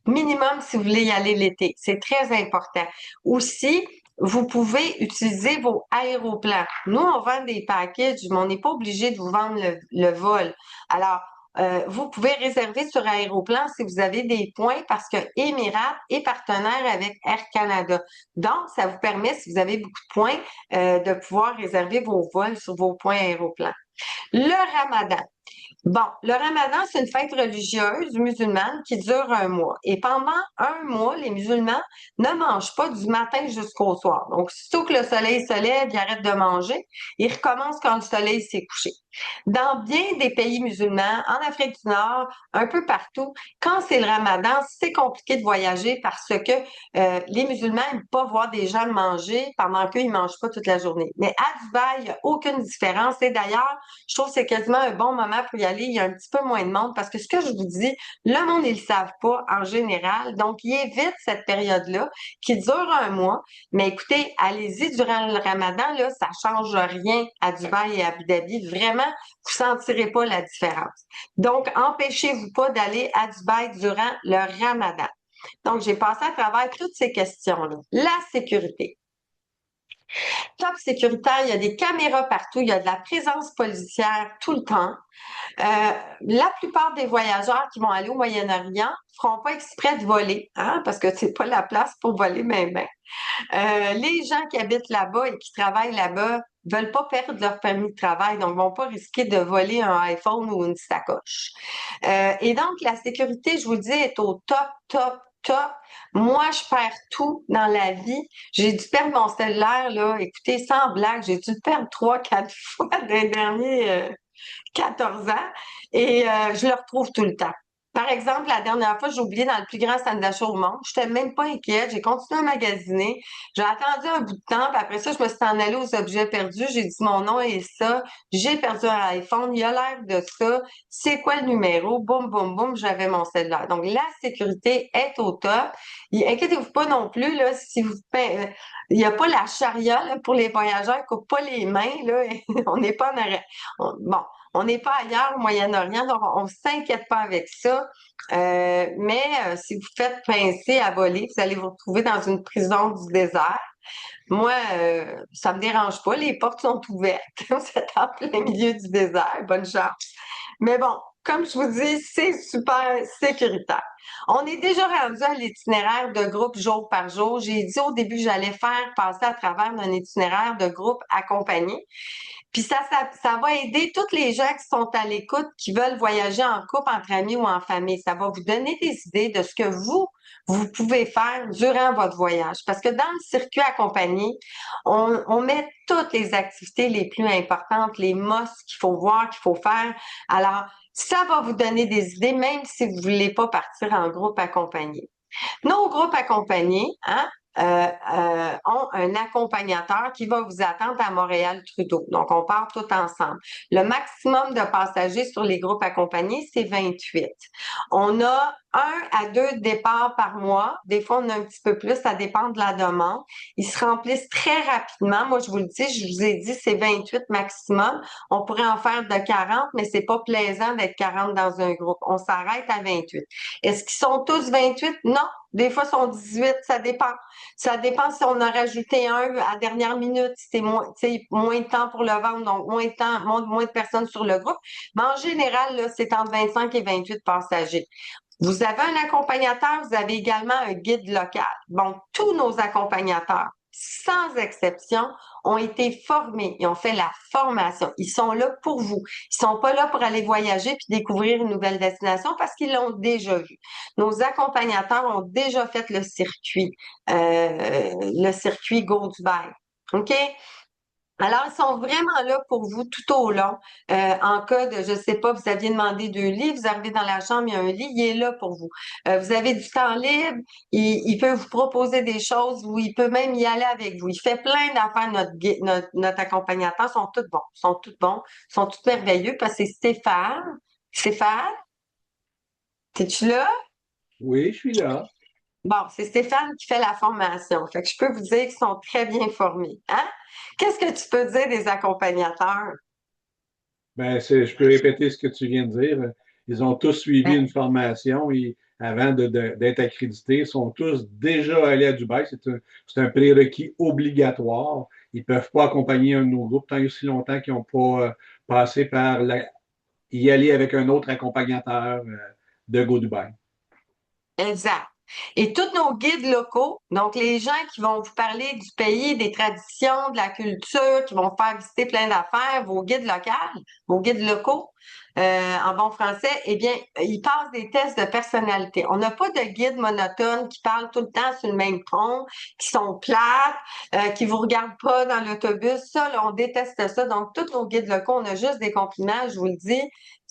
B: Minimum si vous voulez y aller l'été. C'est très important. Aussi, vous pouvez utiliser vos aéroplans. Nous, on vend des packages, mais on n'est pas obligé de vous vendre le vol. Alors, vous pouvez réserver sur Aéroplan si vous avez des points parce que Emirates est partenaire avec Air Canada. Donc, ça vous permet, si vous avez beaucoup de points, de pouvoir réserver vos vols sur vos points Aéroplan. Le Ramadan. Bon, le Ramadan, c'est une fête religieuse musulmane qui dure un mois. Et pendant un mois, les musulmans ne mangent pas du matin jusqu'au soir. Donc, surtout que le soleil se lève, ils arrêtent de manger. Ils recommencent quand le soleil s'est couché. Dans bien des pays musulmans, en Afrique du Nord, un peu partout, quand c'est le Ramadan, c'est compliqué de voyager parce que les musulmans n'aiment pas voir des gens manger pendant qu'ils ne mangent pas toute la journée. Mais à Dubaï, il n'y a aucune différence. Et d'ailleurs, je trouve que c'est quasiment un bon moment pour y aller. Il y a un petit peu moins de monde parce que ce que je vous dis, le monde, ils le savent pas en général. Donc, ils évitent cette période-là qui dure un mois. Mais écoutez, allez-y durant le Ramadan, là, ça change rien à Dubaï et à Abu Dhabi. Vraiment, vous sentirez pas la différence. Donc, empêchez-vous pas d'aller à Dubaï durant le Ramadan. Donc, j'ai passé à travers toutes ces questions-là. La sécurité. Top sécuritaire, il y a des caméras partout, il y a de la présence policière tout le temps. La plupart des voyageurs qui vont aller au Moyen-Orient ne feront pas exprès de voler, hein, parce que c'est pas la place pour voler même. Les gens qui habitent là-bas et qui travaillent là-bas veulent pas perdre leur permis de travail, donc vont pas risquer de voler un iPhone ou une sacoche. Et donc, la sécurité, je vous le dis, est au top. Moi, je perds tout dans la vie. J'ai dû perdre mon cellulaire, là. Écoutez, sans blague, j'ai dû le perdre 3, 4 fois dans les derniers 14 ans et je le retrouve tout le temps. Par exemple, la dernière fois, j'ai oublié dans le plus grand centre d'achat au monde. Je n'étais même pas inquiète. J'ai continué à magasiner. J'ai attendu un bout de temps. Puis après ça, je me suis en allée aux objets perdus. J'ai dit mon nom est ça. J'ai perdu un iPhone. Il a l'air de ça. C'est quoi le numéro? Boum. J'avais mon cellulaire. Donc, la sécurité est au top. Et inquiétez-vous pas non plus, là, si vous il n'y a pas la charia là, pour les voyageurs, ne coupe pas les mains. Là. On n'est pas en arrêt. Bon, on n'est pas ailleurs au Moyen-Orient, donc on ne s'inquiète pas avec ça. Mais si vous faites pincer à voler, vous allez vous retrouver dans une prison du désert. Moi, ça me dérange pas. Les portes sont ouvertes. Vous êtes en plein milieu du désert. Bonne chance. Mais bon, comme je vous dis, c'est super sécuritaire. On est déjà rendu à l'itinéraire de groupe jour par jour. J'ai dit au début que j'allais faire passer à travers un itinéraire de groupe accompagné. Puis ça va aider toutes les gens qui sont à l'écoute, qui veulent voyager en couple, entre amis ou en famille. Ça va vous donner des idées de ce que vous pouvez faire durant votre voyage. Parce que dans le circuit accompagné, on met toutes les activités les plus importantes, les must qu'il faut voir, qu'il faut faire. Alors, ça va vous donner des idées, même si vous ne voulez pas partir en groupe accompagné. Nos groupes accompagnés, hein, ont un accompagnateur qui va vous attendre à Montréal-Trudeau. Donc, on part tout ensemble. Le maximum de passagers sur les groupes accompagnés, c'est 28. On a 1 à 2 départs par mois. Des fois, on a un petit peu plus, ça dépend de la demande. Ils se remplissent très rapidement. Moi, je vous le dis, je vous ai dit, c'est 28 maximum. On pourrait en faire de 40, mais c'est pas plaisant d'être 40 dans un groupe. On s'arrête à 28. Est-ce qu'ils sont tous 28? Non. Des fois, ils sont 18, ça dépend. Ça dépend si on a rajouté un à dernière minute, si c'est moins de temps pour le vendre, donc moins de temps, moins de personnes sur le groupe. Mais en général, là, c'est entre 25 et 28 passagers. Vous avez un accompagnateur, vous avez également un guide local. Bon, tous nos accompagnateurs, sans exception, ont été formés. Ils ont fait la formation. Ils sont là pour vous. Ils sont pas là pour aller voyager puis découvrir une nouvelle destination parce qu'ils l'ont déjà vu. Nos accompagnateurs ont déjà fait le circuit Go Dubai. OK? Alors, ils sont vraiment là pour vous tout au long. En cas de, je sais pas, vous aviez demandé 2 lits, vous arrivez dans la chambre, il y a un lit, il est là pour vous. Vous avez du temps libre, il peut vous proposer des choses ou il peut même y aller avec vous. Il fait plein d'affaires, notre accompagnateur, sont tous bons, sont tous bons, sont tous merveilleux parce que c'est Stéphane. Stéphane, es-tu là?
A: Oui, je suis là.
B: Bon, c'est Stéphane qui fait la formation. Fait que je peux vous dire qu'ils sont très bien formés. Hein? Qu'est-ce que tu peux dire des accompagnateurs?
A: Ben, je peux répéter ce que tu viens de dire. Ils ont tous suivi une formation et avant d'être accrédités, ils sont tous déjà allés à Dubaï. C'est un prérequis obligatoire. Ils ne peuvent pas accompagner un de nos groupes tant et aussi longtemps qu'ils n'ont pas passé par y aller avec un autre accompagnateur de Go Dubaï.
B: Exact. Et tous nos guides locaux, donc les gens qui vont vous parler du pays, des traditions, de la culture, qui vont vous faire visiter plein d'affaires, vos guides locaux, vos guides locaux, en bon français, eh bien, ils passent des tests de personnalité. On n'a pas de guides monotones qui parlent tout le temps sur le même ton, qui sont plates, qui vous regardent pas dans l'autobus. Ça, là, on déteste ça. Donc, tous nos guides locaux, on a juste des compliments, je vous le dis.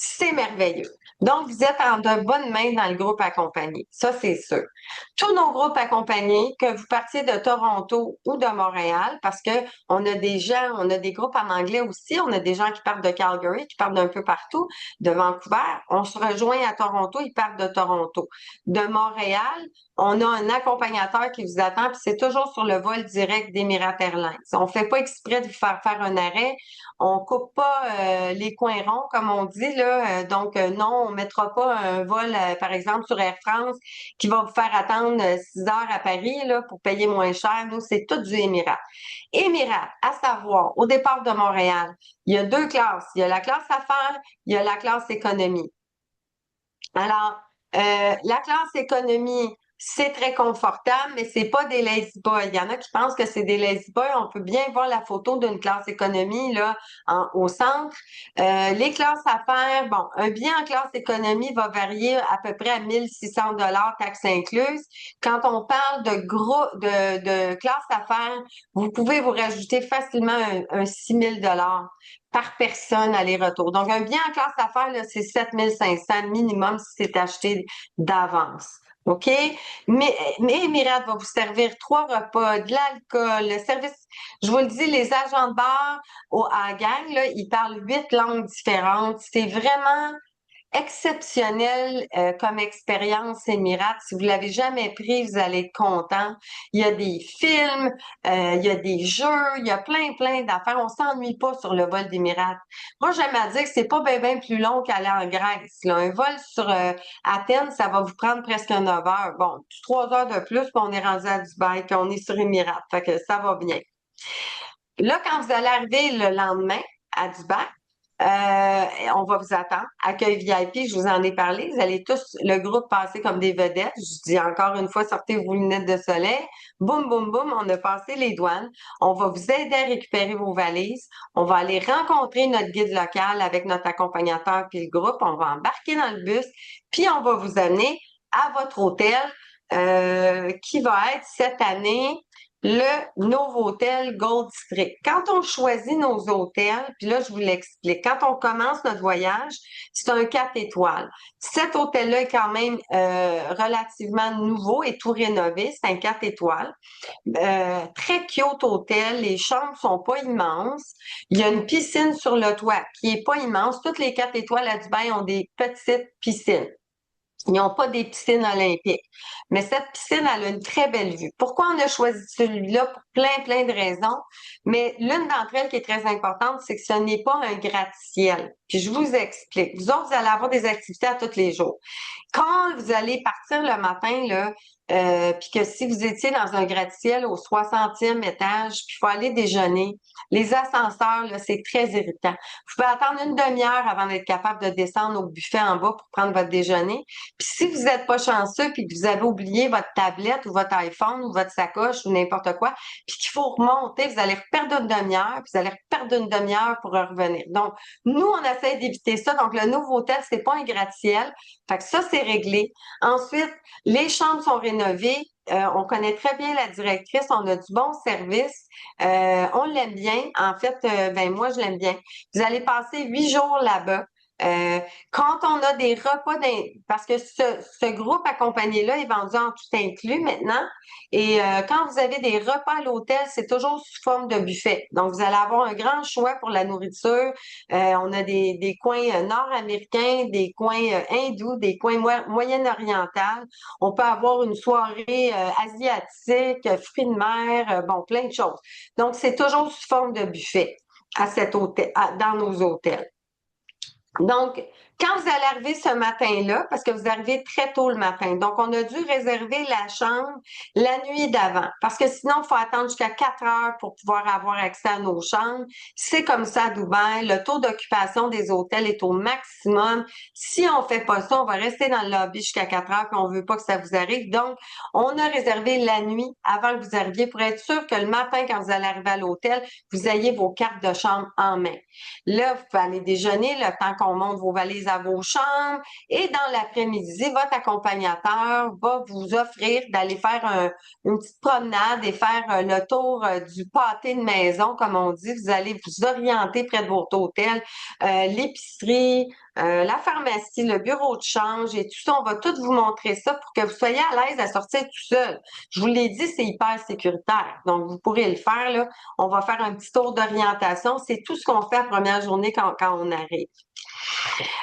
B: C'est merveilleux. Donc, vous êtes en de bonnes mains dans le groupe accompagné. Ça, c'est sûr. Tous nos groupes accompagnés, que vous partiez de Toronto ou de Montréal, parce que on a des gens, on a des groupes en anglais aussi, on a des gens qui partent de Calgary, qui partent d'un peu partout, de Vancouver. On se rejoint à Toronto, ils partent de Toronto. De Montréal, on a un accompagnateur qui vous attend, puis c'est toujours sur le vol direct d'Emirates Airlines. On fait pas exprès de vous faire un arrêt. On coupe pas les coins ronds, comme on dit, là. Donc, non, on mettra pas un vol, par exemple, sur Air France qui va vous faire attendre 6 heures à Paris, là, pour payer moins cher. Nous, c'est tout du Émirat. Émirat, à savoir, au départ de Montréal, il y a 2 classes. Il y a la classe affaires, il y a la classe économie. Alors, la classe économie, c'est très confortable, mais c'est pas des lazy boys. Il y en a qui pensent que c'est des lazy boys. On peut bien voir la photo d'une classe économie là au centre. Les classes affaires, bon, un billet en classe économie va varier à peu près à 1 600 $ taxes incluses. Quand on parle de classe affaires, vous pouvez vous rajouter facilement un 6 000 $ par personne aller-retour. Donc, un billet en classe affaires, là, c'est 7 500 minimum si c'est acheté d'avance. OK? Mais Emirate va vous servir 3 repas, de l'alcool, le service. Je vous le dis, les agents de bar à la gang, là, ils parlent 8 langues différentes. C'est vraiment exceptionnel comme expérience Émirate. Si vous l'avez jamais pris, vous allez être content. Il y a des films, il y a des jeux, il y a plein d'affaires. On s'ennuie pas sur le vol d'Émirate. Moi, j'aime à dire que c'est pas bien plus long qu'aller en Grèce. Là. Un vol sur Athènes, ça va vous prendre presque 9 heures. Bon, 3 heures de plus, puis on est rendu à Dubaï, puis on est sur Émirate. Fait que ça va bien. Là, quand vous allez arriver le lendemain à Dubaï, On va vous attendre. Accueil VIP, je vous en ai parlé. Vous allez tous, le groupe, passer comme des vedettes. Je dis encore une fois, sortez vos lunettes de soleil. Boum, boum, boum, on a passé les douanes. On va vous aider à récupérer vos valises. On va aller rencontrer notre guide local avec notre accompagnateur puis le groupe. On va embarquer dans le bus, puis on va vous amener à votre hôtel qui va être cette année le Novotel Gold District. Quand on choisit nos hôtels, puis là, je vous l'explique, quand on commence notre voyage, c'est un 4 étoiles. Cet hôtel-là est quand même relativement nouveau et tout rénové. C'est un 4 étoiles. Très cute hôtel. Les chambres sont pas immenses. Il y a une piscine sur le toit qui est pas immense. Toutes les 4 étoiles à Dubaï ont des petites piscines. Ils n'ont pas des piscines olympiques. Mais cette piscine, elle a une très belle vue. Pourquoi on a choisi celui-là? Pour plein de raisons. Mais l'une d'entre elles qui est très importante, c'est que ce n'est pas un gratte-ciel. Puis je vous explique. Vous autres, vous allez avoir des activités à tous les jours. Quand vous allez partir le matin, là, puis que si vous étiez dans un gratte-ciel au 60e étage, puis il faut aller déjeuner, les ascenseurs, là, c'est très irritant. Vous pouvez attendre une demi-heure avant d'être capable de descendre au buffet en bas pour prendre votre déjeuner. Puis si vous n'êtes pas chanceux puis que vous avez oublié votre tablette ou votre iPhone ou votre sacoche ou n'importe quoi, puis qu'il faut remonter, vous allez perdre une demi-heure, puis vous allez perdre une demi-heure pour revenir. Donc, nous, on essaie d'éviter ça. Donc, le nouveau hôtel, c'est pas un gratte-ciel. Fait que ça, c'est réglé. Ensuite, les chambres sont rénovées. On connaît très bien la directrice, on a du bon service, on l'aime bien. En fait, ben moi, je l'aime bien. Vous allez passer 8 jours là-bas. Euh, Quand on a des repas, parce que ce groupe accompagné-là est vendu en tout inclus maintenant, et quand vous avez des repas à l'hôtel, c'est toujours sous forme de buffet. Donc, vous allez avoir un grand choix pour la nourriture. On a des coins nord-américains, des coins hindous, des coins moyen-orientaux. On peut avoir une soirée asiatique, fruits de mer, bon, plein de choses. Donc, c'est toujours sous forme de buffet à cet hôtel, dans nos hôtels. Donc, quand vous allez arriver ce matin-là, parce que vous arrivez très tôt le matin, donc on a dû réserver la chambre la nuit d'avant, parce que sinon, il faut attendre jusqu'à 4 heures pour pouvoir avoir accès à nos chambres. C'est comme ça à Dubaï. Le taux d'occupation des hôtels est au maximum. Si on fait pas ça, on va rester dans le lobby jusqu'à 4 heures, puis on veut pas que ça vous arrive. Donc, on a réservé la nuit avant que vous arriviez pour être sûr que le matin, quand vous allez arriver à l'hôtel, vous ayez vos cartes de chambre en main. Là, vous pouvez aller déjeuner le temps qu'on monte vos valises à vos chambres. Et dans l'après-midi, votre accompagnateur va vous offrir d'aller faire une petite promenade et faire le tour du pâté de maison, comme on dit. Vous allez vous orienter près de votre hôtel, l'épicerie, la pharmacie, le bureau de change et tout ça. On va tout vous montrer ça pour que vous soyez à l'aise à sortir tout seul. Je vous l'ai dit, c'est hyper sécuritaire. Donc, vous pourrez le faire, là. On va faire un petit tour d'orientation. C'est tout ce qu'on fait la première journée quand on arrive.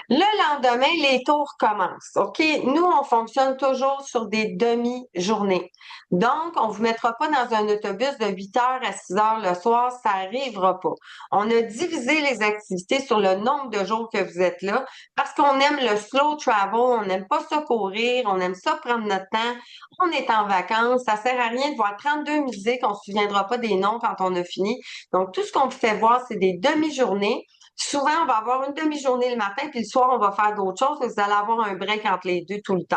B: Le lendemain, les tours commencent. OK? Nous, on fonctionne toujours sur des demi-journées. Donc, on vous mettra pas dans un autobus de 8 heures à 6 heures le soir. Ça arrivera pas. On a divisé les activités sur le nombre de jours que vous êtes là parce qu'on aime le slow travel. On n'aime pas ça courir. On aime ça prendre notre temps. On est en vacances. Ça sert à rien de voir 32 musées qu'on se souviendra pas des noms quand on a fini. Donc, tout ce qu'on vous fait voir, c'est des demi-journées. Souvent, on va avoir une demi-journée le matin, puis le soir, on va faire d'autres choses. Vous allez avoir un break entre les deux tout le temps.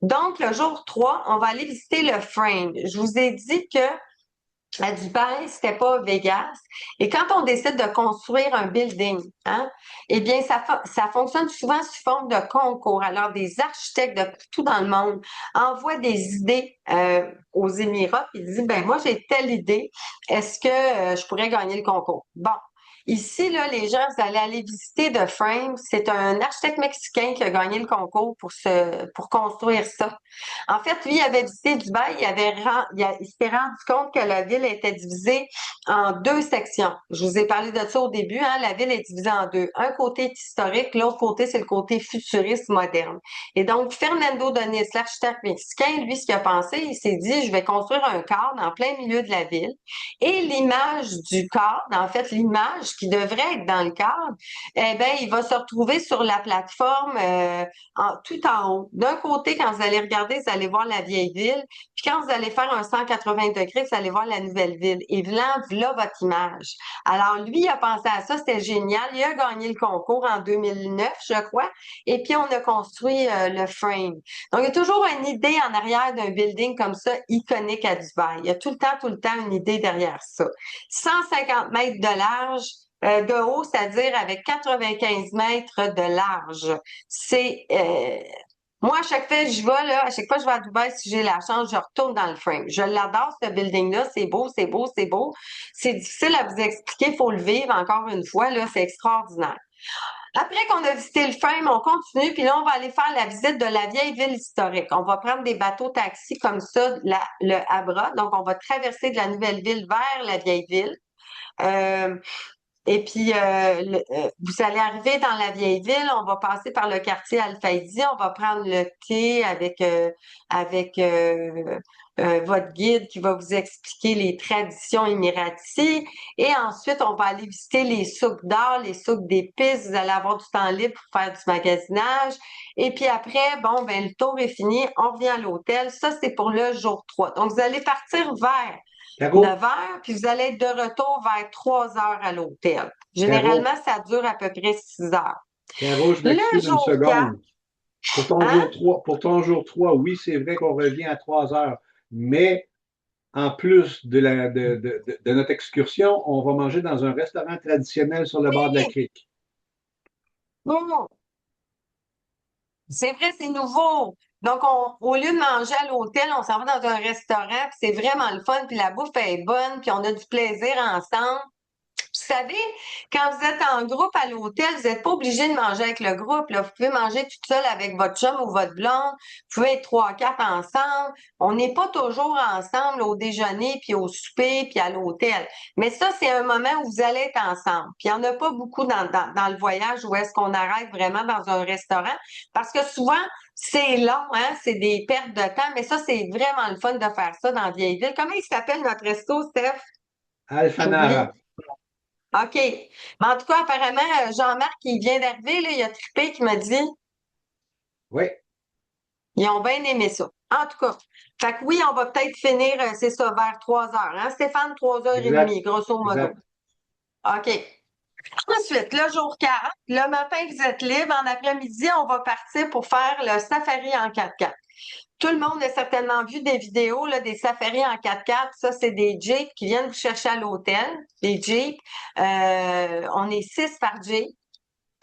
B: Donc, le jour 3, on va aller visiter le Frame. Je vous ai dit que à Dubaï, c'était pas Vegas. Et quand on décide de construire un building, hein, eh bien, ça fonctionne souvent sous forme de concours. Alors, des architectes de tout dans le monde envoient des idées aux Émirats et disent, ben moi, j'ai telle idée. Est-ce que je pourrais gagner le concours? Bon. Ici, là, les gens, vous allez aller visiter The Frame. C'est un architecte mexicain qui a gagné le concours pour construire ça. En fait, lui, il avait visité Dubaï, il s'était rendu compte que la ville était divisée en deux sections. Je vous ai parlé de ça au début, hein, la ville est divisée en deux. Un côté est historique, l'autre côté, c'est le côté futuriste moderne. Et donc, Fernando Donis, l'architecte mexicain, lui, ce qu'il a pensé, il s'est dit, je vais construire un cadre en plein milieu de la ville. Et l'image du cadre, en fait, l'image qui devrait être dans le cadre, eh bien, il va se retrouver sur la plateforme tout en haut. D'un côté, quand vous allez regarder, vous allez voir la vieille ville. Puis quand vous allez faire un 180 degrés, vous allez voir la nouvelle ville. Et là votre image. Alors, lui, il a pensé à ça, c'était génial. Il a gagné le concours en 2009, je crois. Et puis, on a construit le frame. Donc, il y a toujours une idée en arrière d'un building comme ça, iconique à Dubaï. Il y a tout le temps une idée derrière ça. 150 mètres de large, de haut, c'est-à-dire avec 95 mètres de large. C'est moi, à chaque fois que je vais là, à chaque fois que je vais à Dubaï, si j'ai la chance, je retourne dans le frame. Je l'adore, ce building-là. C'est beau, c'est beau, c'est beau. C'est difficile à vous expliquer, il faut le vivre encore une fois, là, c'est extraordinaire. Après qu'on a visité le frame, on continue, puis là, on va aller faire la visite de la vieille ville historique. On va prendre des bateaux taxis comme ça, le Abra. Donc, on va traverser de la nouvelle ville vers la vieille ville. Euh, et puis, vous allez arriver dans la vieille ville, on va passer par le quartier Al-Faydi, on va prendre le thé avec votre guide qui va vous expliquer les traditions émiraties. Et ensuite, on va aller visiter les souks d'art, les souks d'épices. Vous allez avoir du temps libre pour faire du magasinage. Et puis après, bon, ben le tour est fini, on revient à l'hôtel. Ça, c'est pour le jour 3. Donc, vous allez partir vers
A: Caro,
B: 9 heures, puis vous allez être de retour vers 3 heures à l'hôtel.
A: Caro,
B: Généralement, ça dure à peu près 6 heures.
A: Caro, je
B: Le
A: m'excuse une
B: jour 4,
A: seconde.
B: hein?
A: Pour ton jour 3, oui, c'est vrai qu'on revient à 3 heures, mais en plus de notre excursion, on va manger dans un restaurant traditionnel sur le bord de la
B: Oui,
A: crique.
B: non, c'est vrai, c'est nouveau. Donc, au lieu de manger à l'hôtel, on s'en va dans un restaurant, puis c'est vraiment le fun, puis la bouffe est bonne, puis on a du plaisir ensemble. Vous savez, quand vous êtes en groupe à l'hôtel, vous n'êtes pas obligé de manger avec le groupe, là. Vous pouvez manger toute seule avec votre chum ou votre blonde. Vous pouvez être trois, quatre ensemble. On n'est pas toujours ensemble au déjeuner, puis au souper, puis à l'hôtel. Mais ça, c'est un moment où vous allez être ensemble. Puis il n'y en a pas beaucoup dans le voyage où est-ce qu'on arrête vraiment dans un restaurant. Parce que souvent, c'est long, hein? C'est des pertes de temps. Mais ça, c'est vraiment le fun de faire ça dans Vieilleville. Comment il s'appelle notre resto, Steph? J'oublie.
A: Alfanara.
B: OK. Mais en tout cas, apparemment, Jean-Marc, il vient d'arriver, là, il a trippé, qui m'a dit,
A: Oui,
B: ils ont bien aimé ça. En tout cas. Fait que oui, on va peut-être finir, c'est ça, vers 3 heures. Hein, Stéphane, 3 heures et demie,
A: exact,
B: grosso modo.
A: exact.
B: OK. Ensuite, le jour 4, le matin, vous êtes libre. En après-midi, on va partir pour faire le safari en 4x4. Tout le monde a certainement vu des vidéos là, des safaris en 4x4. Ça, c'est des Jeeps qui viennent vous chercher à l'hôtel. Des Jeeps. On est 6 par Jeep.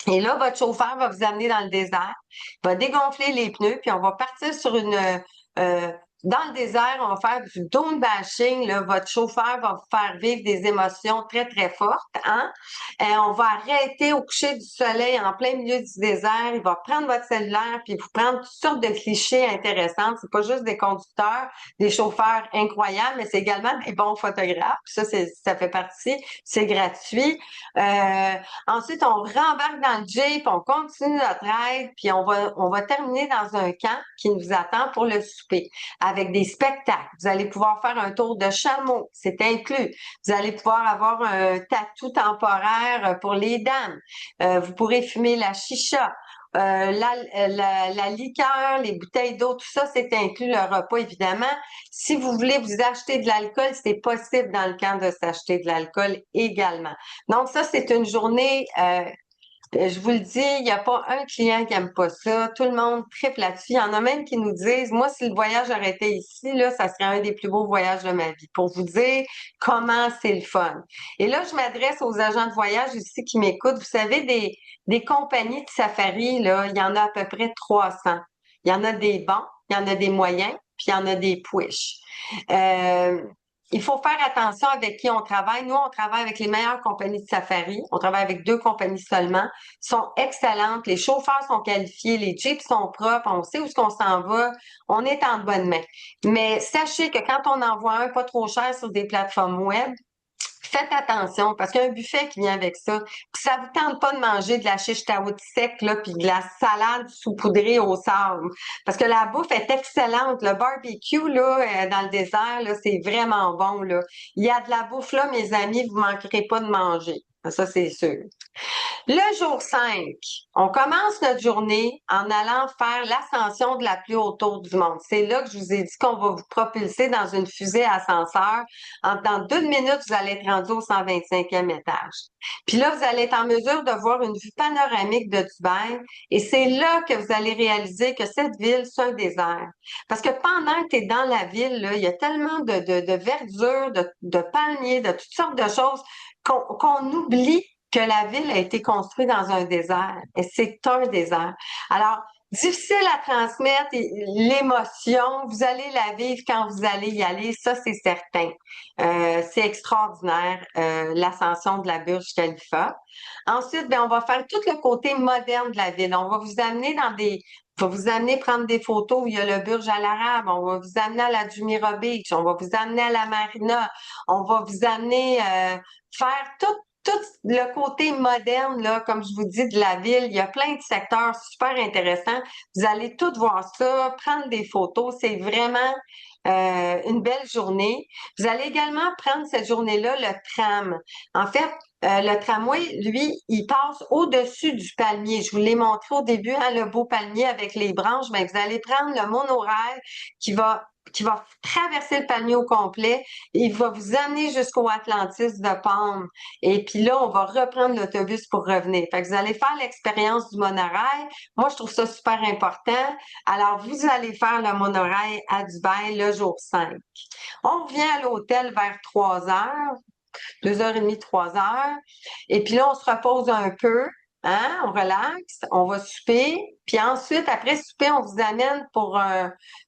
B: Et là, votre chauffeur va vous amener dans le désert, va dégonfler les pneus, puis on va partir sur euh, dans le désert, on va faire du dome bashing. Là, votre chauffeur va vous faire vivre des émotions très, très fortes. Hein? On va arrêter au coucher du soleil en plein milieu du désert. Il va prendre votre cellulaire puis vous prendre toutes sortes de clichés intéressants. C'est pas juste des conducteurs, des chauffeurs incroyables, mais c'est également des bons photographes. Ça fait partie. C'est gratuit. Ensuite, on rembarque dans le Jeep, on continue notre ride, puis on va terminer dans un camp qui nous attend pour le souper avec des spectacles. Vous allez pouvoir faire un tour de chameau, c'est inclus. Vous allez pouvoir avoir un tatou temporaire pour les dames. Vous pourrez fumer la chicha. La liqueur, les bouteilles d'eau, tout ça, c'est inclus le repas, évidemment. Si vous voulez vous acheter de l'alcool, c'est possible dans le camp de s'acheter de l'alcool également. Donc, ça, c'est une journée, je vous le dis, il n'y a pas un client qui aime pas ça. Tout le monde triple là-dessus. Il y en a même qui nous disent, moi, si le voyage aurait été ici, là, ça serait un des plus beaux voyages de ma vie. Pour vous dire comment c'est le fun. Et là, je m'adresse aux agents de voyage ici qui m'écoutent. Vous savez, des compagnies de safari, là, il y en a à peu près 300. Il y en a des bons, il y en a des moyens, puis il y en a des push. Euh, il faut faire attention avec qui on travaille. Nous, on travaille avec les meilleures compagnies de safari. On travaille avec 2 compagnies seulement. Ils sont excellentes. Les chauffeurs sont qualifiés. Les jeeps sont propres. On sait où est-ce qu'on s'en va. On est en bonne main. Mais sachez que quand on envoie un pas trop cher sur des plateformes web, faites attention parce qu'il y a un buffet qui vient avec ça. Puis ça vous tente pas de manger de la chiche taout sec là, puis de la salade saupoudrée au sable. Parce que la bouffe est excellente. Le barbecue là, dans le désert, là, c'est vraiment bon. Là. Il y a de la bouffe là, mes amis, vous manquerez pas de manger. Ça, c'est sûr. Le jour 5, on commence notre journée en allant faire l'ascension de la plus haute tour du monde. C'est là que je vous ai dit qu'on va vous propulser dans une fusée ascenseur. Dans 2 minutes, vous allez être rendu au 125e étage. Puis là, vous allez être en mesure de voir une vue panoramique de Dubaï. Et c'est là que vous allez réaliser que cette ville, c'est un désert. Parce que pendant que tu es dans la ville, là, il y a tellement de verdure, de palmiers, de toutes sortes de choses qu'on oublie que la ville a été construite dans un désert. Et c'est un désert. Alors, difficile à transmettre l'émotion. Vous allez la vivre quand vous allez y aller, ça c'est certain. C'est extraordinaire, l'ascension de la Burj Khalifa. Ensuite, ben, on va faire tout le côté moderne de la ville. On va vous amener on va vous amener prendre des photos où il y a le Burj Al Arab. On va vous amener à la Jumeirah Beach. On va vous amener à la Marina. On va vous amener faire tout le côté moderne, là, comme je vous dis, de la ville. Il y a plein de secteurs super intéressants. Vous allez tout voir ça, prendre des photos. C'est vraiment une belle journée. Vous allez également prendre cette journée-là le tram. En fait, le tramway, lui, il passe au-dessus du palmier. Je vous l'ai montré au début, hein, le beau palmier avec les branches. Mais vous allez prendre le monorail qui va traverser le palmier au complet. Il va vous amener jusqu'au Atlantis de Palme. Et puis là, on va reprendre l'autobus pour revenir. Fait que vous allez faire l'expérience du monorail. Moi, je trouve ça super important. Alors, vous allez faire le monorail à Dubaï le jour 5. On revient à l'hôtel vers 3 heures. 2h30, 3 heures. Et puis là, on se repose un peu, hein, on relaxe, on va souper. Puis ensuite, après souper, on vous amène pour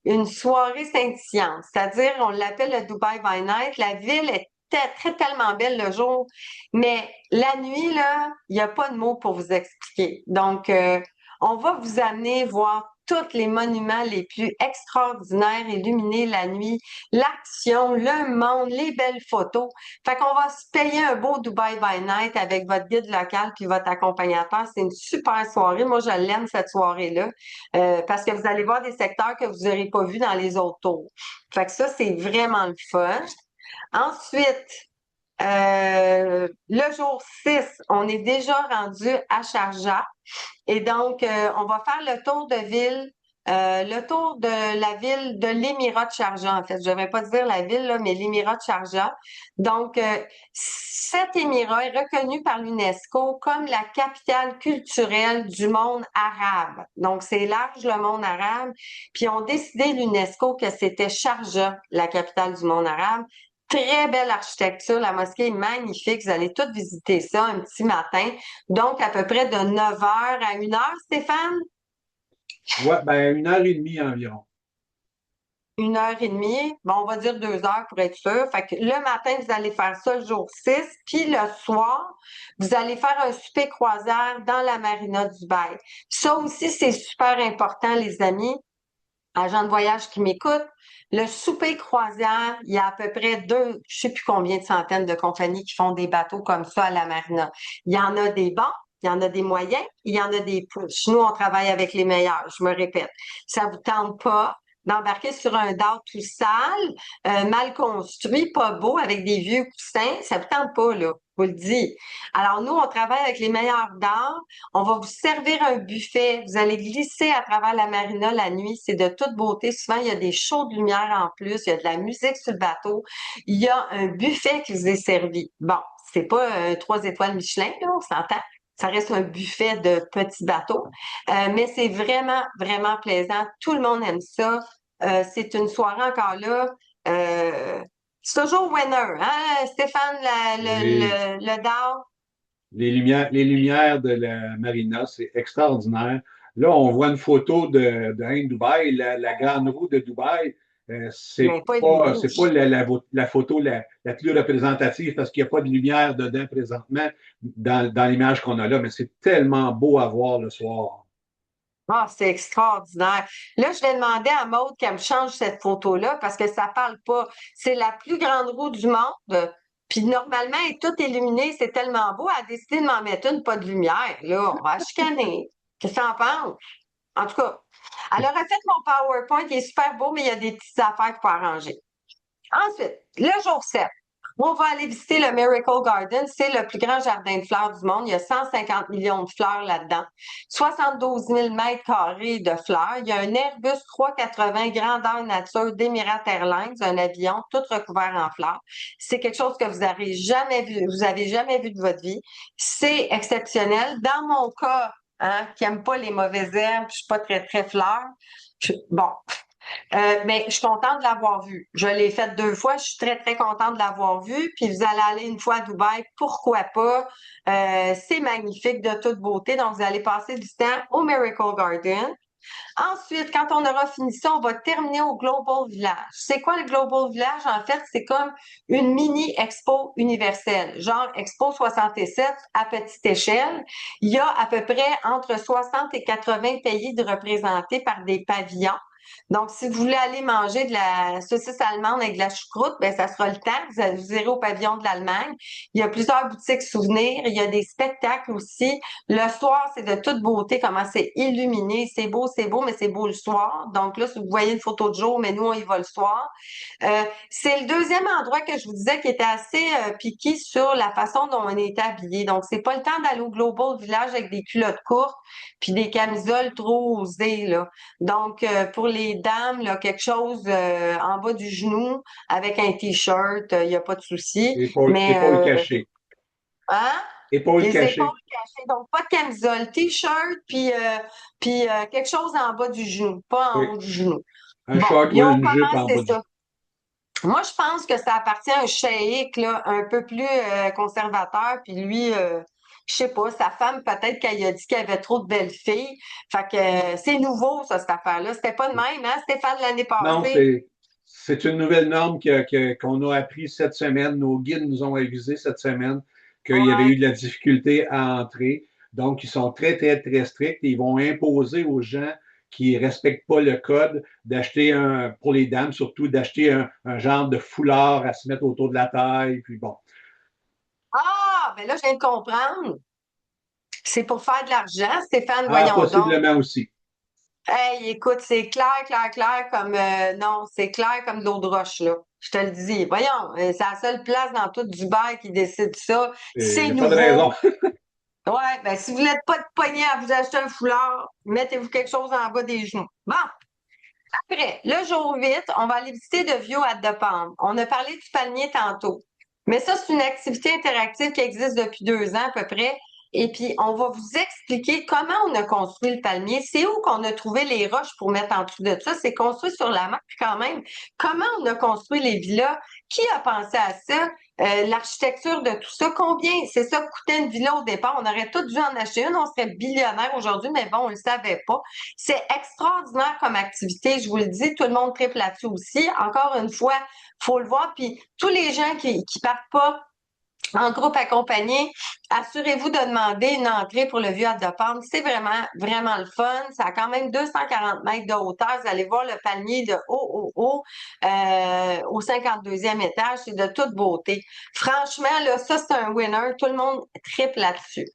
B: une soirée scintillante. C'est-à-dire, on l'appelle le Dubai by Night. La ville est tellement belle le jour, mais la nuit, là, il n'y a pas de mots pour vous expliquer. Donc, on va vous amener voir tous les monuments les plus extraordinaires illuminés la nuit, l'action, le monde, les belles photos. Fait qu'on va se payer un beau Dubai by Night avec votre guide local puis votre accompagnateur. C'est une super soirée. Moi, je l'aime, cette soirée-là, parce que vous allez voir des secteurs que vous n'aurez pas vus dans les autres tours. Fait que ça, c'est vraiment le fun. Ensuite, le jour 6, on est déjà rendu à Sharjah. Et donc, on va faire le tour de ville, le tour de la ville de l'Émirat de Sharjah, en fait. Je ne devrais pas dire la ville, là, mais l'Émirat de Sharjah. Donc, cet émirat est reconnu par l'UNESCO comme la capitale culturelle du monde arabe. Donc, c'est large le monde arabe. Puis, on décidé l'UNESCO que c'était Sharjah, la capitale du monde arabe. Très belle architecture, la mosquée est magnifique. Vous allez toutes visiter ça un petit matin. Donc, à peu près de 9 heures à 1 heure, Stéphane?
A: Ouais, ben 1h30 environ.
B: 1 heure et demie. Bon, on va dire 2 heures pour être sûr. Fait que le matin, vous allez faire ça le jour 6. Puis le soir, vous allez faire un souper croisière dans la marina du Dubaï. Ça aussi, c'est super important, les amis. Agents de voyage qui m'écoutent. Le souper croisière, il y a à peu près je sais plus combien de centaines de compagnies qui font des bateaux comme ça à la marina. Il y en a des bons, il y en a des moyens, il y en a des push. Nous, on travaille avec les meilleurs, je me répète. Ça vous tente pas d'embarquer sur un dock tout sale, mal construit, pas beau, avec des vieux coussins, ça vous tente pas, là, je vous le dis. Alors, nous, on travaille avec les meilleurs d'art. On va vous servir un buffet. Vous allez glisser à travers la marina la nuit. C'est de toute beauté. Souvent, il y a des shows de lumière en plus. Il y a de la musique sur le bateau. Il y a un buffet qui vous est servi. Bon, c'est pas 3 étoiles Michelin, là, on s'entend. Ça reste un buffet de petits bateaux. Mais c'est vraiment, vraiment plaisant. Tout le monde aime ça. C'est une soirée encore là. C'est toujours winner, hein, Stéphane,
A: Et
B: le Dow?
A: les lumières de la marina, c'est extraordinaire. Là, on voit une photo de Ain Dubaï, la grande roue de Dubaï.
B: Mais pas illuminé.
A: C'est pas la photo la plus représentative parce qu'il n'y a pas de lumière dedans présentement dans l'image qu'on a là, mais c'est tellement beau à voir le soir.
B: Ah, c'est extraordinaire. Là, je vais demander à Maude qu'elle me change cette photo-là parce que ça parle pas. C'est la plus grande roue du monde. Puis normalement, elle est toute illuminée. C'est tellement beau. Elle a décidé de m'en mettre une, pas de lumière. Là, on va chicaner. Qu'est-ce que t'en penses? En tout cas, elle aurait fait mon PowerPoint qui est super beau, mais il y a des petites affaires qu'il faut arranger. Ensuite, le jour 7. On va aller visiter le Miracle Garden. C'est le plus grand jardin de fleurs du monde. Il y a 150 millions de fleurs là-dedans. 72 000 mètres carrés de fleurs. Il y a un Airbus 380 grandeur nature d'Emirates Airlines, un avion tout recouvert en fleurs. C'est quelque chose que vous avez jamais vu de votre vie. C'est exceptionnel. Dans mon cas, hein, qui n'aime pas les mauvaises herbes, je suis pas très, très fleur. Bon, mais je suis contente de l'avoir vu. Je l'ai fait 2 fois. Je suis très, très contente de l'avoir vu. Puis vous allez aller une fois à Dubaï, pourquoi pas? C'est magnifique de toute beauté. Donc, vous allez passer du temps au Miracle Garden. Ensuite, quand on aura fini ça, on va terminer au Global Village. C'est quoi le Global Village? En fait, c'est comme une mini expo universelle, genre Expo 67 à petite échelle. Il y a à peu près entre 60 et 80 pays de représentés par des pavillons. Donc, si vous voulez aller manger de la saucisse allemande avec de la choucroute, ben ça sera le temps. Vous irez au pavillon de l'Allemagne. Il y a plusieurs boutiques souvenirs. Il y a des spectacles aussi. Le soir, c'est de toute beauté, comment c'est illuminé. C'est beau, mais c'est beau le soir. Donc là, si vous voyez une photo de jour, mais nous, on y va le soir. C'est le deuxième endroit que je vous disais qui était assez piqué sur la façon dont on est habillé. Donc, c'est pas le temps d'aller au Global Village avec des culottes courtes puis des camisoles trop osées, là. Donc, pour les dames, là, quelque chose en bas du genou avec un T-shirt, il n'y a pas de souci. Mais,
A: Épaules cachées.
B: hein?
A: Épaules
B: Les épaules
A: cachées.
B: cachées. Donc, pas de camisole, T-shirt, puis quelque chose en bas du genou, pas en
A: Oui.
B: haut du genou.
A: Un
B: Bon,
A: short ou
B: ils ont
A: une jupe en
B: commencé
A: bas du.
B: ça. Moi, je pense que ça appartient à un cheikh, là, un peu plus conservateur, puis lui, je sais pas, sa femme, peut-être qu'elle a dit qu'il avait trop de belles filles. Fait que c'est nouveau, ça, cette affaire-là. C'était pas de même, hein, Stéphane, l'année
A: Non,
B: passée?
A: c'est une nouvelle norme qu'on a appris cette semaine. Nos guides nous ont avisé cette semaine qu'il y avait
B: Ouais.
A: eu de la difficulté à entrer. Donc, ils sont très, très, très stricts et ils vont imposer aux gens qui ne respectent pas le code d'acheter pour les dames surtout, d'acheter un genre de foulard à se mettre autour de la taille. Puis bon.
B: Ah, ben là, je viens de comprendre. C'est pour faire de l'argent, Stéphane,
A: Ah,
B: voyons donc.
A: possiblement aussi.
B: Hey, écoute, c'est clair, clair, clair comme non, c'est clair comme de l'eau de roche, là. Je te le dis. Voyons, c'est la seule place dans tout Dubaï qui décide ça.
A: Il
B: C'est
A: n'y a pas de raison.
B: nouveau. Ouais, ben si vous n'êtes pas de poignet à vous acheter un foulard, mettez-vous quelque chose en bas des genoux. Bon, après, le jour 8, on va aller visiter The View at the Palm. On a parlé du palmier tantôt. Mais ça, c'est une activité interactive qui existe depuis 2 ans à peu près. Et puis, on va vous expliquer comment on a construit le palmier. C'est où qu'on a trouvé les roches pour mettre en dessous de ça. C'est construit sur la mer quand même. Comment on a construit les villas? Qui a pensé à ça? L'architecture de tout ça. Combien? C'est ça coûtait une villa au départ. On aurait tous dû en acheter une. On serait billionnaire aujourd'hui, mais bon, on le savait pas. C'est extraordinaire comme activité. Je vous le dis, tout le monde triple là-dessus aussi. Encore une fois, faut le voir. Puis tous les gens qui partent pas en groupe accompagné, assurez-vous de demander une entrée pour le Vieux de Palme. C'est vraiment, vraiment le fun. Ça a quand même 240 mètres de hauteur. Vous allez voir le palmier de haut, au 52e étage. C'est de toute beauté. Franchement, là, ça, c'est un winner. Tout le monde triple là-dessus.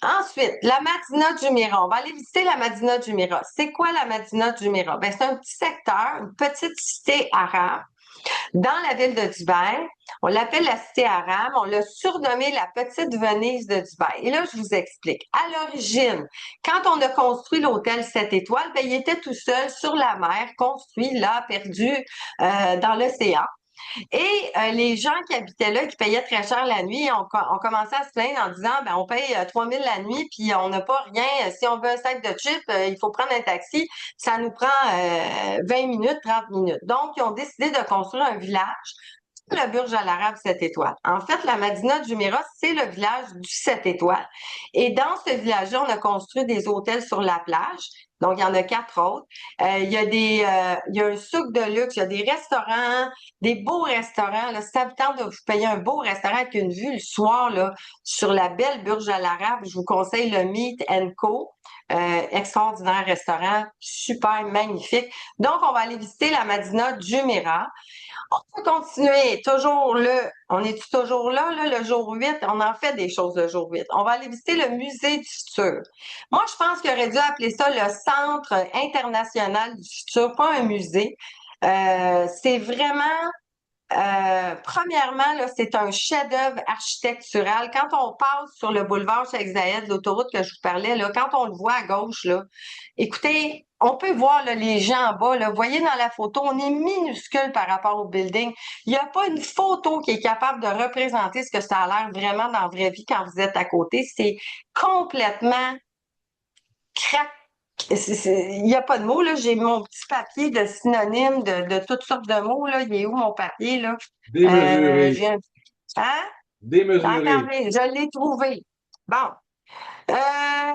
B: Ensuite, la Madina Jumeirah. On va aller visiter la Madina Jumeirah. C'est quoi la Madina Jumeirah? Ben, c'est un petit secteur, une petite cité arabe dans la ville de Dubaï. On l'appelle la cité arabe. On l'a surnommée la petite Venise de Dubaï. Et là, je vous explique. À l'origine, quand on a construit l'hôtel 7 étoiles, ben, il était tout seul sur la mer, construit là, perdu dans l'océan. Et les gens qui habitaient là, qui payaient très cher la nuit, ont commencé à se plaindre en disant, ben, on paye 3 000 la nuit, puis on n'a pas rien. Si on veut un sac de chips, il faut prendre un taxi. Ça nous prend 20 minutes, 30 minutes. Donc, ils ont décidé de construire un village, le Burj Al Arab 7 étoiles. En fait, la Madina Jumeirah, c'est le village du 7 étoiles. Et dans ce village-là, on a construit des hôtels sur la plage. Donc, il y en a 4 autres. Il y a un souk de luxe, il y a des restaurants, des beaux restaurants. Là, si ça vous tente de vous payer un beau restaurant avec une vue le soir là, sur la belle Burj Al Arab, je vous conseille le Meat Co. Extraordinaire restaurant, super magnifique. Donc, on va aller visiter la Madina Jumeirah. On peut continuer, toujours là. On est toujours là, le jour 8? On en fait des choses le jour 8. On va aller visiter le musée du futur. Moi, je pense qu'il aurait dû appeler ça le Centre international du futur, pas un musée. C'est vraiment Premièrement, là, c'est un chef-d'œuvre architectural. Quand on passe sur le boulevard Cheikh Zayed, l'autoroute que je vous parlais, là, quand on le voit à gauche, là, écoutez, on peut voir là, les gens en bas. Là, vous voyez dans la photo, on est minuscule par rapport au building. Il n'y a pas une photo qui est capable de représenter ce que ça a l'air vraiment dans la vraie vie quand vous êtes à côté. C'est complètement crack. Il n'y a pas de mots, là. J'ai mon petit papier de synonymes de toutes sortes de mots, là. Il est où mon papier, là?
A: Démesuré.
B: J'ai un... Hein?
A: Démesuré.
B: Attendez, je l'ai trouvé. Bon.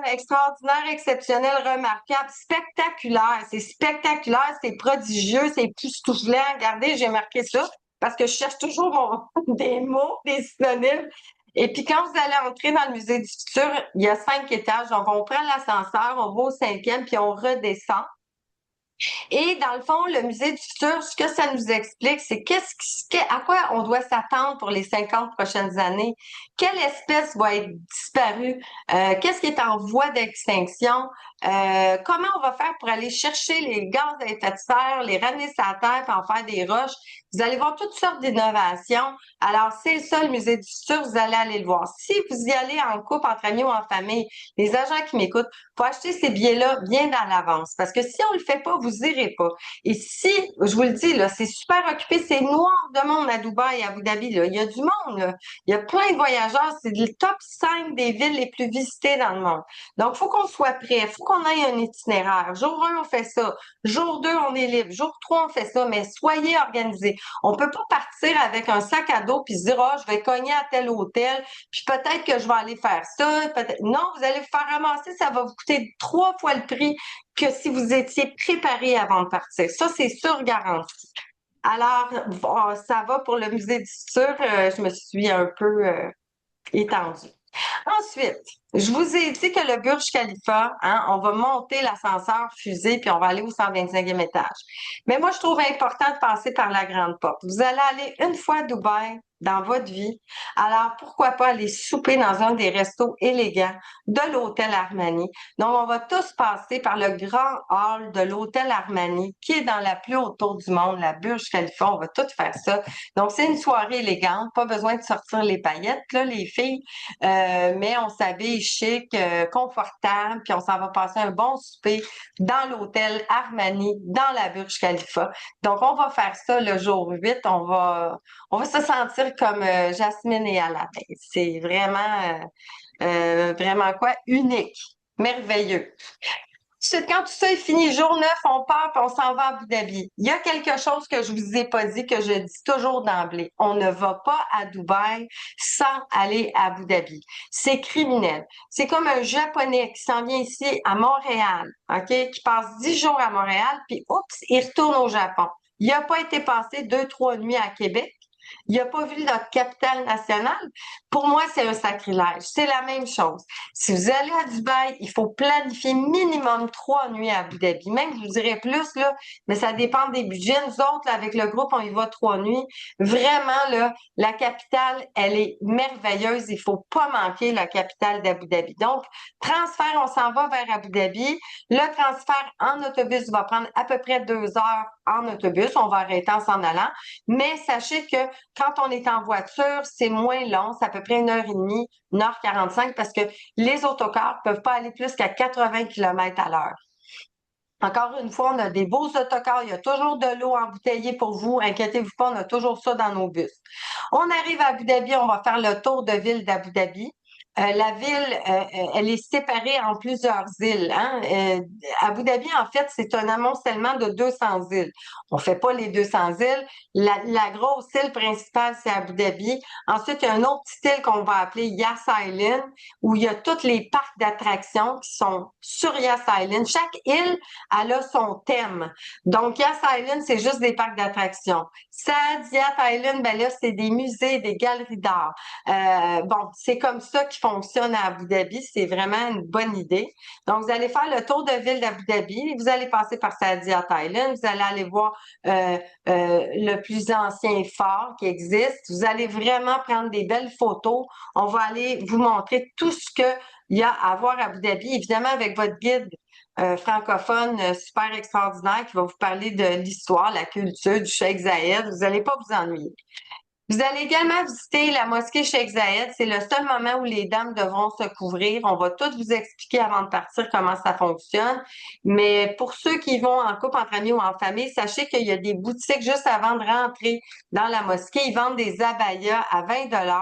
B: Extraordinaire, exceptionnel, remarquable, spectaculaire. C'est spectaculaire, c'est prodigieux, c'est époustouflant. Regardez, j'ai marqué ça parce que je cherche toujours des mots, des synonymes. Et puis quand vous allez entrer dans le musée du futur, il y a 5 étages. Donc, on prend l'ascenseur, on va au 5e, puis on redescend. Et dans le fond, le musée du futur, ce que ça nous explique, c'est à quoi on doit s'attendre pour les 50 prochaines années. Quelle espèce va être disparue? Qu'est-ce qui est en voie d'extinction? Comment on va faire pour aller chercher les gaz à effet de serre, les ramener sur la Terre et en faire des roches? Vous allez voir toutes sortes d'innovations. Alors, c'est ça, le musée du futur, vous allez aller le voir. Si vous y allez en couple, entre amis ou en famille, les agents qui m'écoutent, faut acheter ces billets-là bien dans l'avance. Parce que si on le fait pas, vous irez pas. Et si, je vous le dis, là, c'est super occupé, c'est noir de monde à Dubaï et à Abu Dhabi, là. Il y a du monde, là. Il y a plein de voyageurs. C'est le top 5 des villes les plus visitées dans le monde. Donc, il faut qu'on soit prêt. Il faut qu'on ait un itinéraire. Jour 1, on fait ça. Jour 2, on est libre. Jour 3, on fait ça. Mais soyez organisés. On peut pas partir avec un sac à dos puis se dire, oh, je vais cogner à tel hôtel, puis peut-être que je vais aller faire ça. Non, vous allez vous faire ramasser. Ça va vous coûter 3 fois le prix que si vous étiez préparé avant de partir. Ça, c'est sûr garanti. Alors, bon, ça va pour le musée du futur. Je me suis un peu étendue. Ensuite, je vous ai dit que le Burj Khalifa, hein, on va monter l'ascenseur fusée puis on va aller au 125e étage. Mais moi, je trouve important de passer par la grande porte. Vous allez aller une fois à Dubaï dans votre vie. Alors, pourquoi pas aller souper dans un des restos élégants de l'hôtel Armani. Donc, on va tous passer par le grand hall de l'hôtel Armani qui est dans la plus haute tour du monde, la Burj Khalifa. On va tout faire ça. Donc, c'est une soirée élégante. Pas besoin de sortir les paillettes, là, les filles. Mais on s'habille chic, confortable, puis on s'en va passer un bon souper dans l'hôtel Armani, dans la Burj Khalifa. Donc, on va faire ça le jour 8. On va se sentir comme Jasmine et Alain. C'est vraiment quoi? Unique, merveilleux. Quand tout ça est fini, jour 9, on part et on s'en va à Abu Dhabi. Il y a quelque chose que je vous ai pas dit, que je dis toujours d'emblée. On ne va pas à Dubaï sans aller à Abu Dhabi. C'est criminel. C'est comme un Japonais qui s'en vient ici à Montréal, OK, qui passe 10 jours à Montréal, puis oups, il retourne au Japon. Il n'a pas été passé 2, 3 nuits à Québec. Il n'a pas vu notre capitale nationale. Pour moi, c'est un sacrilège. C'est la même chose. Si vous allez à Dubaï, il faut planifier minimum 3 nuits à Abu Dhabi. Même, je vous dirais plus, là, mais ça dépend des budgets. Nous autres, là, avec le groupe, on y va 3 nuits. Vraiment, là, la capitale, elle est merveilleuse. Il faut pas manquer la capitale d'Abu Dhabi. Donc, transfert, on s'en va vers Abu Dhabi. Le transfert en autobus va prendre à peu près 2 heures en autobus. On va arrêter en s'en allant. Mais sachez que quand on est en voiture, c'est moins long. C'est à peu près 1h30, 1h45 parce que les autocars peuvent pas aller plus qu'à 80 km à l'heure. Encore une fois, on a des beaux autocars. Il y a toujours de l'eau embouteillée pour vous. Inquiétez-vous pas, on a toujours ça dans nos bus. On arrive à Abu Dhabi, on va faire le tour de ville d'Abu Dhabi. La ville, elle est séparée en plusieurs îles. Hein? Abu Dhabi, en fait, c'est un amoncellement de 200 îles. On fait pas les 200 îles. La grosse île principale, c'est Abu Dhabi. Ensuite, il y a une autre petite île qu'on va appeler Yas Island, où il y a tous les parcs d'attractions qui sont sur Yas Island. Chaque île, elle a son thème. Donc, Yas Island, c'est juste des parcs d'attractions. Saadiyat Island, ben là, c'est des musées, des galeries d'art. Bon, c'est comme ça qu'il fonctionne à Abu Dhabi. C'est vraiment une bonne idée. Donc, vous allez faire le tour de ville d'Abu Dhabi. Vous allez passer par Saadiyat Island. Vous allez aller voir le plus ancien phare qui existe. Vous allez vraiment prendre des belles photos. On va aller vous montrer tout ce qu'il y a à voir à Abu Dhabi. Évidemment, avec votre guide, francophone super extraordinaire qui va vous parler de l'histoire, la culture du Cheikh Zayed. Vous n'allez pas vous ennuyer. Vous allez également visiter la mosquée Cheikh Zayed. C'est le seul moment où les dames devront se couvrir. On va tout vous expliquer avant de partir comment ça fonctionne. Mais pour ceux qui vont en couple, entre amis ou en famille, sachez qu'il y a des boutiques juste avant de rentrer dans la mosquée. Ils vendent des abayas à 20 $.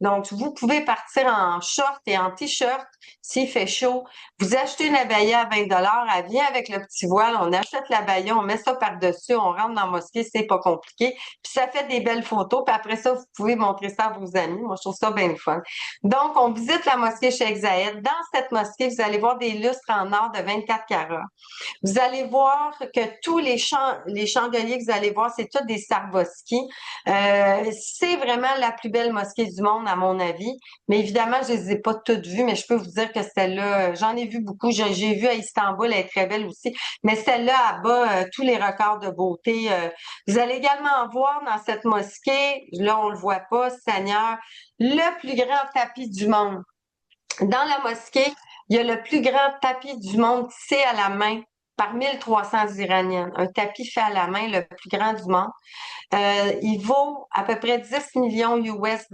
B: Donc, vous pouvez partir en short et en t-shirt s'il fait chaud. Vous achetez une abaya à 20 $, elle vient avec le petit voile. On achète l'abaya, on met ça par-dessus, on rentre dans la mosquée, c'est pas compliqué. Puis ça fait des belles photos. Puis après ça, vous pouvez montrer ça à vos amis. Moi, je trouve ça bien le fun. Donc, on visite la mosquée Cheikh Zayed. Dans cette mosquée, vous allez voir des lustres en or de 24 carats. Vous allez voir que tous les chandeliers que vous allez voir, c'est tous des Swarovski. C'est vraiment la plus belle mosquée du monde, à mon avis. Mais évidemment, je les ai pas toutes vues, mais je peux vous dire que celle-là, j'en ai vu beaucoup. J'ai vu à Istanbul, elle est très belle aussi. Mais celle-là, elle bat tous les records de beauté. Vous allez également voir dans cette mosquée, là, on le voit pas, Seigneur, le plus grand tapis du monde. Dans la mosquée, il y a le plus grand tapis du monde tissé à la main par 1300 Iraniennes. Un tapis fait à la main, le plus grand du monde. Il vaut à peu près 10 millions US$.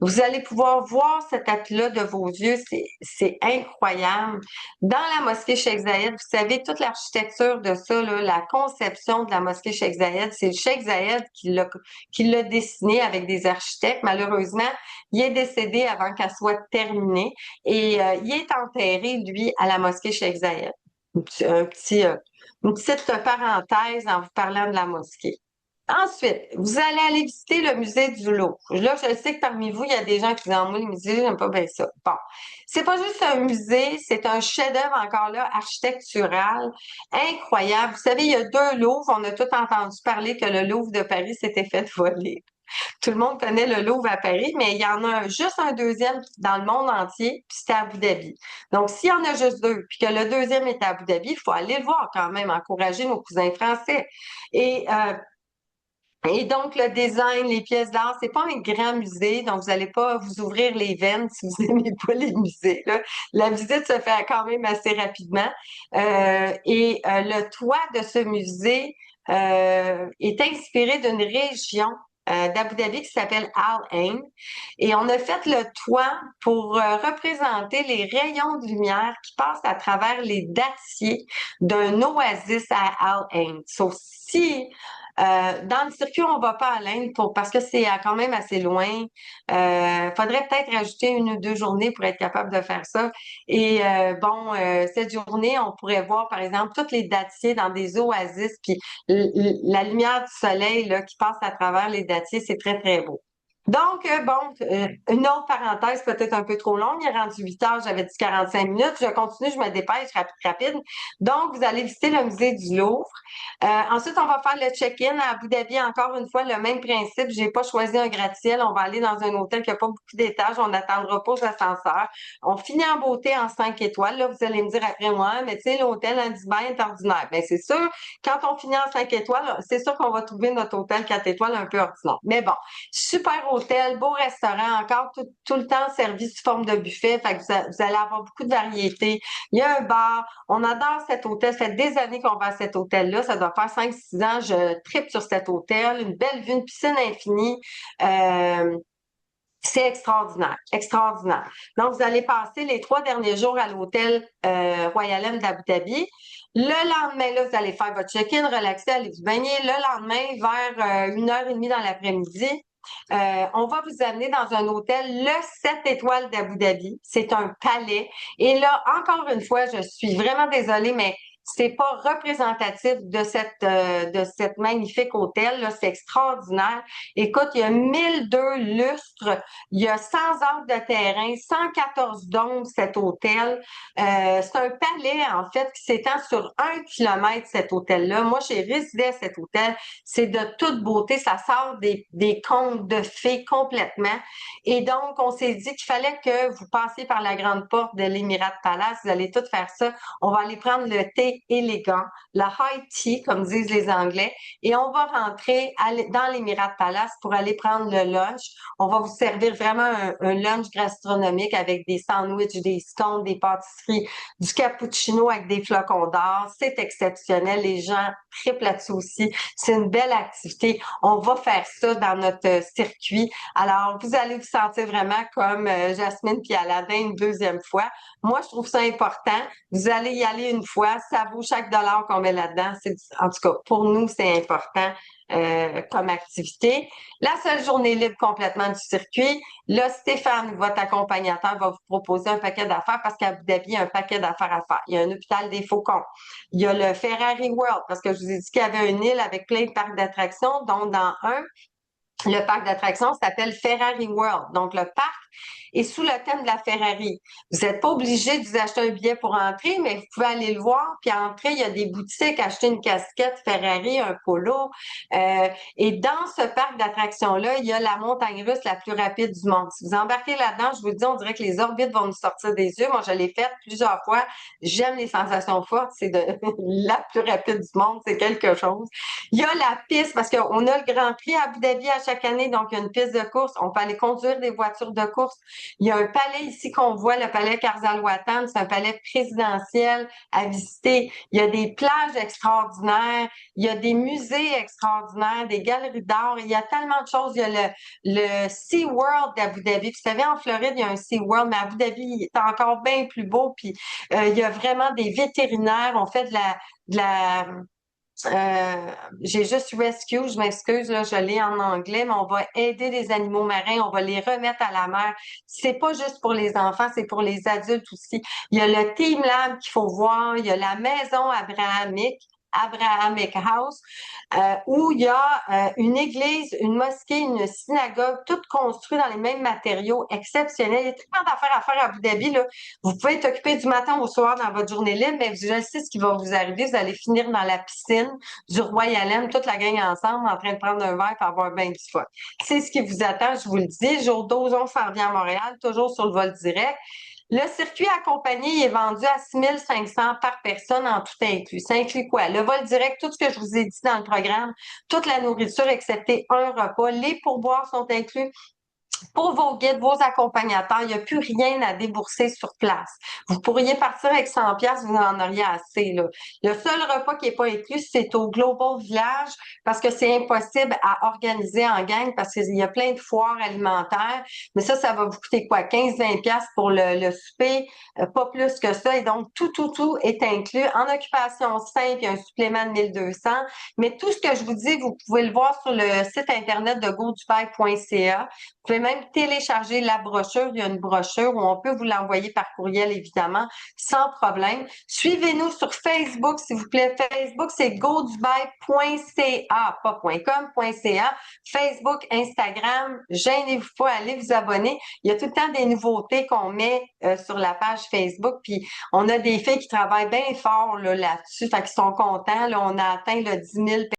B: Vous allez pouvoir voir ce tapis-là de vos yeux, c'est incroyable. Dans la mosquée Cheikh Zayed, vous savez, toute l'architecture de ça, là, la conception de la mosquée Cheikh Zayed, c'est le Cheikh Zayed qui l'a dessiné avec des architectes. Malheureusement, il est décédé avant qu'elle soit terminée et il est enterré, lui, à la mosquée Cheikh Zayed. Une petite parenthèse en vous parlant de la mosquée. Ensuite, vous allez aller visiter le musée du Louvre. Là, je sais que parmi vous, il y a des gens qui disent, ah, moi, les musées, j'aime pas bien ça. Bon. C'est pas juste un musée, c'est un chef-d'œuvre encore là, architectural, incroyable. Vous savez, il y a deux Louvres. On a tout entendu parler que le Louvre de Paris s'était fait voler. Tout le monde connaît le Louvre à Paris, mais il y en a juste un deuxième dans le monde entier, puis c'était à Abu Dhabi. Donc, s'il y en a juste deux, puis que le deuxième est à Abu Dhabi, il faut aller le voir quand même, encourager nos cousins français. Et donc, le design, les pièces d'art, c'est pas un grand musée, donc vous n'allez pas vous ouvrir les veines si vous n'aimez pas les musées, là. La visite se fait quand même assez rapidement. Le toit de ce musée est inspiré d'une région d'Abu Dhabi qui s'appelle Al Ain. Et on a fait le toit pour représenter les rayons de lumière qui passent à travers les dattiers d'un oasis à Al Ain. Sauf si dans le circuit, on va pas à l'Inde parce que c'est quand même assez loin. Faudrait peut-être rajouter une ou deux journées pour être capable de faire ça. Et cette journée, on pourrait voir, par exemple, tous les dattiers dans des oasis, puis la lumière du soleil là, qui passe à travers les dattiers, c'est très, très beau. Donc, une autre parenthèse peut-être un peu trop longue. Il est rendu 8 heures, j'avais dit 45 minutes. Je continue, je me dépêche, rapide. Donc, vous allez visiter le musée du Louvre. Ensuite, on va faire le check-in à Abu Dhabi. Encore une fois, le même principe. J'ai pas choisi un gratte-ciel. On va aller dans un hôtel qui a pas beaucoup d'étages. On n'attendra pas aux ascenseurs. On finit en beauté en 5 étoiles. Là, vous allez me dire après moi, mais tu sais, l'hôtel en Dubaï est ordinaire. Bien, c'est sûr, quand on finit en 5 étoiles, c'est sûr qu'on va trouver notre hôtel 4 étoiles un peu ordinaire. Mais bon, super hôtel, beau restaurant, encore tout le temps servi sous forme de buffet. Fait que vous allez avoir beaucoup de variétés. Il y a un bar. On adore cet hôtel. Ça fait des années qu'on va à cet hôtel-là. Ça doit faire 5-6 ans. Je tripe sur cet hôtel. Une belle vue, une piscine infinie. C'est extraordinaire, extraordinaire. Donc, vous allez passer les 3 derniers jours à l'hôtel Royal M d'Abu Dhabi. Le lendemain, là, vous allez faire votre check-in, relaxer, aller vous baigner. Le lendemain, vers 1h30 dans l'après-midi, on va vous amener dans un hôtel, le 7 étoiles d'Abu Dhabi. C'est un palais. Et là, encore une fois, je suis vraiment désolée, mais c'est pas représentatif de cette magnifique hôtel là, c'est extraordinaire. Écoute, il y a 1002 lustres, il y a 100 acres de terrain, 114 dômes cet hôtel. C'est un palais en fait qui s'étend sur 1 kilomètre cet hôtel-là. Moi, j'ai résidé à cet hôtel, c'est de toute beauté, ça sort des contes de fées complètement. Et donc, on s'est dit qu'il fallait que vous passiez par la grande porte de l'Emirat Palace. Vous allez tout faire ça. On va aller prendre le thé arriver élégant, le high tea, comme disent les Anglais, et on va rentrer dans l'Emirat Palace pour aller prendre le lunch. On va vous servir vraiment un lunch gastronomique avec des sandwichs, des scones, des pâtisseries, du cappuccino avec des flocons d'or. C'est exceptionnel. Les gens triplent là-dessus aussi. C'est une belle activité. On va faire ça dans notre circuit. Alors, vous allez vous sentir vraiment comme Jasmine puis Aladdin une deuxième fois. Moi, je trouve ça important. Vous allez y aller une fois. Ça vaut chaque dollar qu'on met là-dedans. En tout cas, pour nous, c'est important. Comme activité. La seule journée libre complètement du circuit, là, Stéphane, votre accompagnateur, va vous proposer un paquet d'affaires parce qu'à Abu Dhabi, il y a un paquet d'affaires à faire. Il y a un hôpital des Faucons. Il y a le Ferrari World, parce que je vous ai dit qu'il y avait une île avec plein de parcs d'attractions, dont dans un, le parc d'attractions s'appelle Ferrari World. Donc, le parc est sous le thème de la Ferrari. Vous n'êtes pas obligé de vous acheter un billet pour entrer, mais vous pouvez aller le voir. Puis entrer, il y a des boutiques, acheter une casquette Ferrari, un polo. Et dans ce parc d'attractions-là, il y a la montagne russe la plus rapide du monde. Si vous embarquez là-dedans, je vous dis, on dirait que les orbites vont nous sortir des yeux. Moi, je l'ai faite plusieurs fois. J'aime les sensations fortes. C'est de la plus rapide du monde. C'est quelque chose. Il y a la piste, parce qu'on a le Grand Prix à Abu Dhabi à chaque année, donc il y a une piste de course. On peut aller conduire des voitures de course. Il y a un palais ici qu'on voit, le palais Karzal Watan. C'est un palais présidentiel à visiter. Il y a des plages extraordinaires. Il y a des musées extraordinaires, des galeries d'art. Il y a tellement de choses. Il y a le Sea World d'Abu Dhabi. Vous savez, en Floride, il y a un Sea World, mais Abu Dhabi il est encore bien plus beau. Puis il y a vraiment des vétérinaires. On fait de la j'ai juste rescue, je m'excuse, là, je l'ai en anglais, mais on va aider les animaux marins, on va les remettre à la mer. C'est pas juste pour les enfants, c'est pour les adultes aussi. Il y a le Team Lab qu'il faut voir, il y a la maison Abrahamic House, où il y a une église, une mosquée, une synagogue, toutes construites dans les mêmes matériaux exceptionnels. Il y a tellement d'affaires à faire à Abu Dhabi, là. Vous pouvez être occupé du matin au soir dans votre journée libre, mais je sais ce qui va vous arriver. Vous allez finir dans la piscine du Royal M, toute la gang ensemble, en train de prendre un verre et avoir bien du fun. C'est ce qui vous attend, je vous le dis. Jour 12, on s'en revient à Montréal, toujours sur le vol direct. Le circuit accompagné est vendu à 6 500 par personne en tout inclus. Ça inclut quoi? Le vol direct, tout ce que je vous ai dit dans le programme, toute la nourriture excepté un repas. Les pourboires sont inclus. Pour vos guides, vos accompagnateurs, il n'y a plus rien à débourser sur place. Vous pourriez partir avec 100 pièces, vous en auriez assez, là. Le seul repas qui n'est pas inclus, c'est au Global Village parce que c'est impossible à organiser en gang parce qu'il y a plein de foires alimentaires. Mais ça va vous coûter quoi? 15-20 pièces pour le souper, pas plus que ça. Et donc, tout est inclus. En occupation simple, il y a un supplément de 1200. Mais tout ce que je vous dis, vous pouvez le voir sur le site internet de godubai.ca. Vous pouvez même télécharger la brochure. Il y a une brochure où on peut vous l'envoyer par courriel, évidemment, sans problème. Suivez-nous sur Facebook, s'il vous plaît. Facebook, c'est godubai.ca, pas .com.ca. Facebook, Instagram, gênez-vous pas, allez vous abonner. Il y a tout le temps des nouveautés qu'on met sur la page Facebook. Puis, on a des filles qui travaillent bien fort là-dessus, fait qu'ils sont contents. Là, on a atteint le 10 000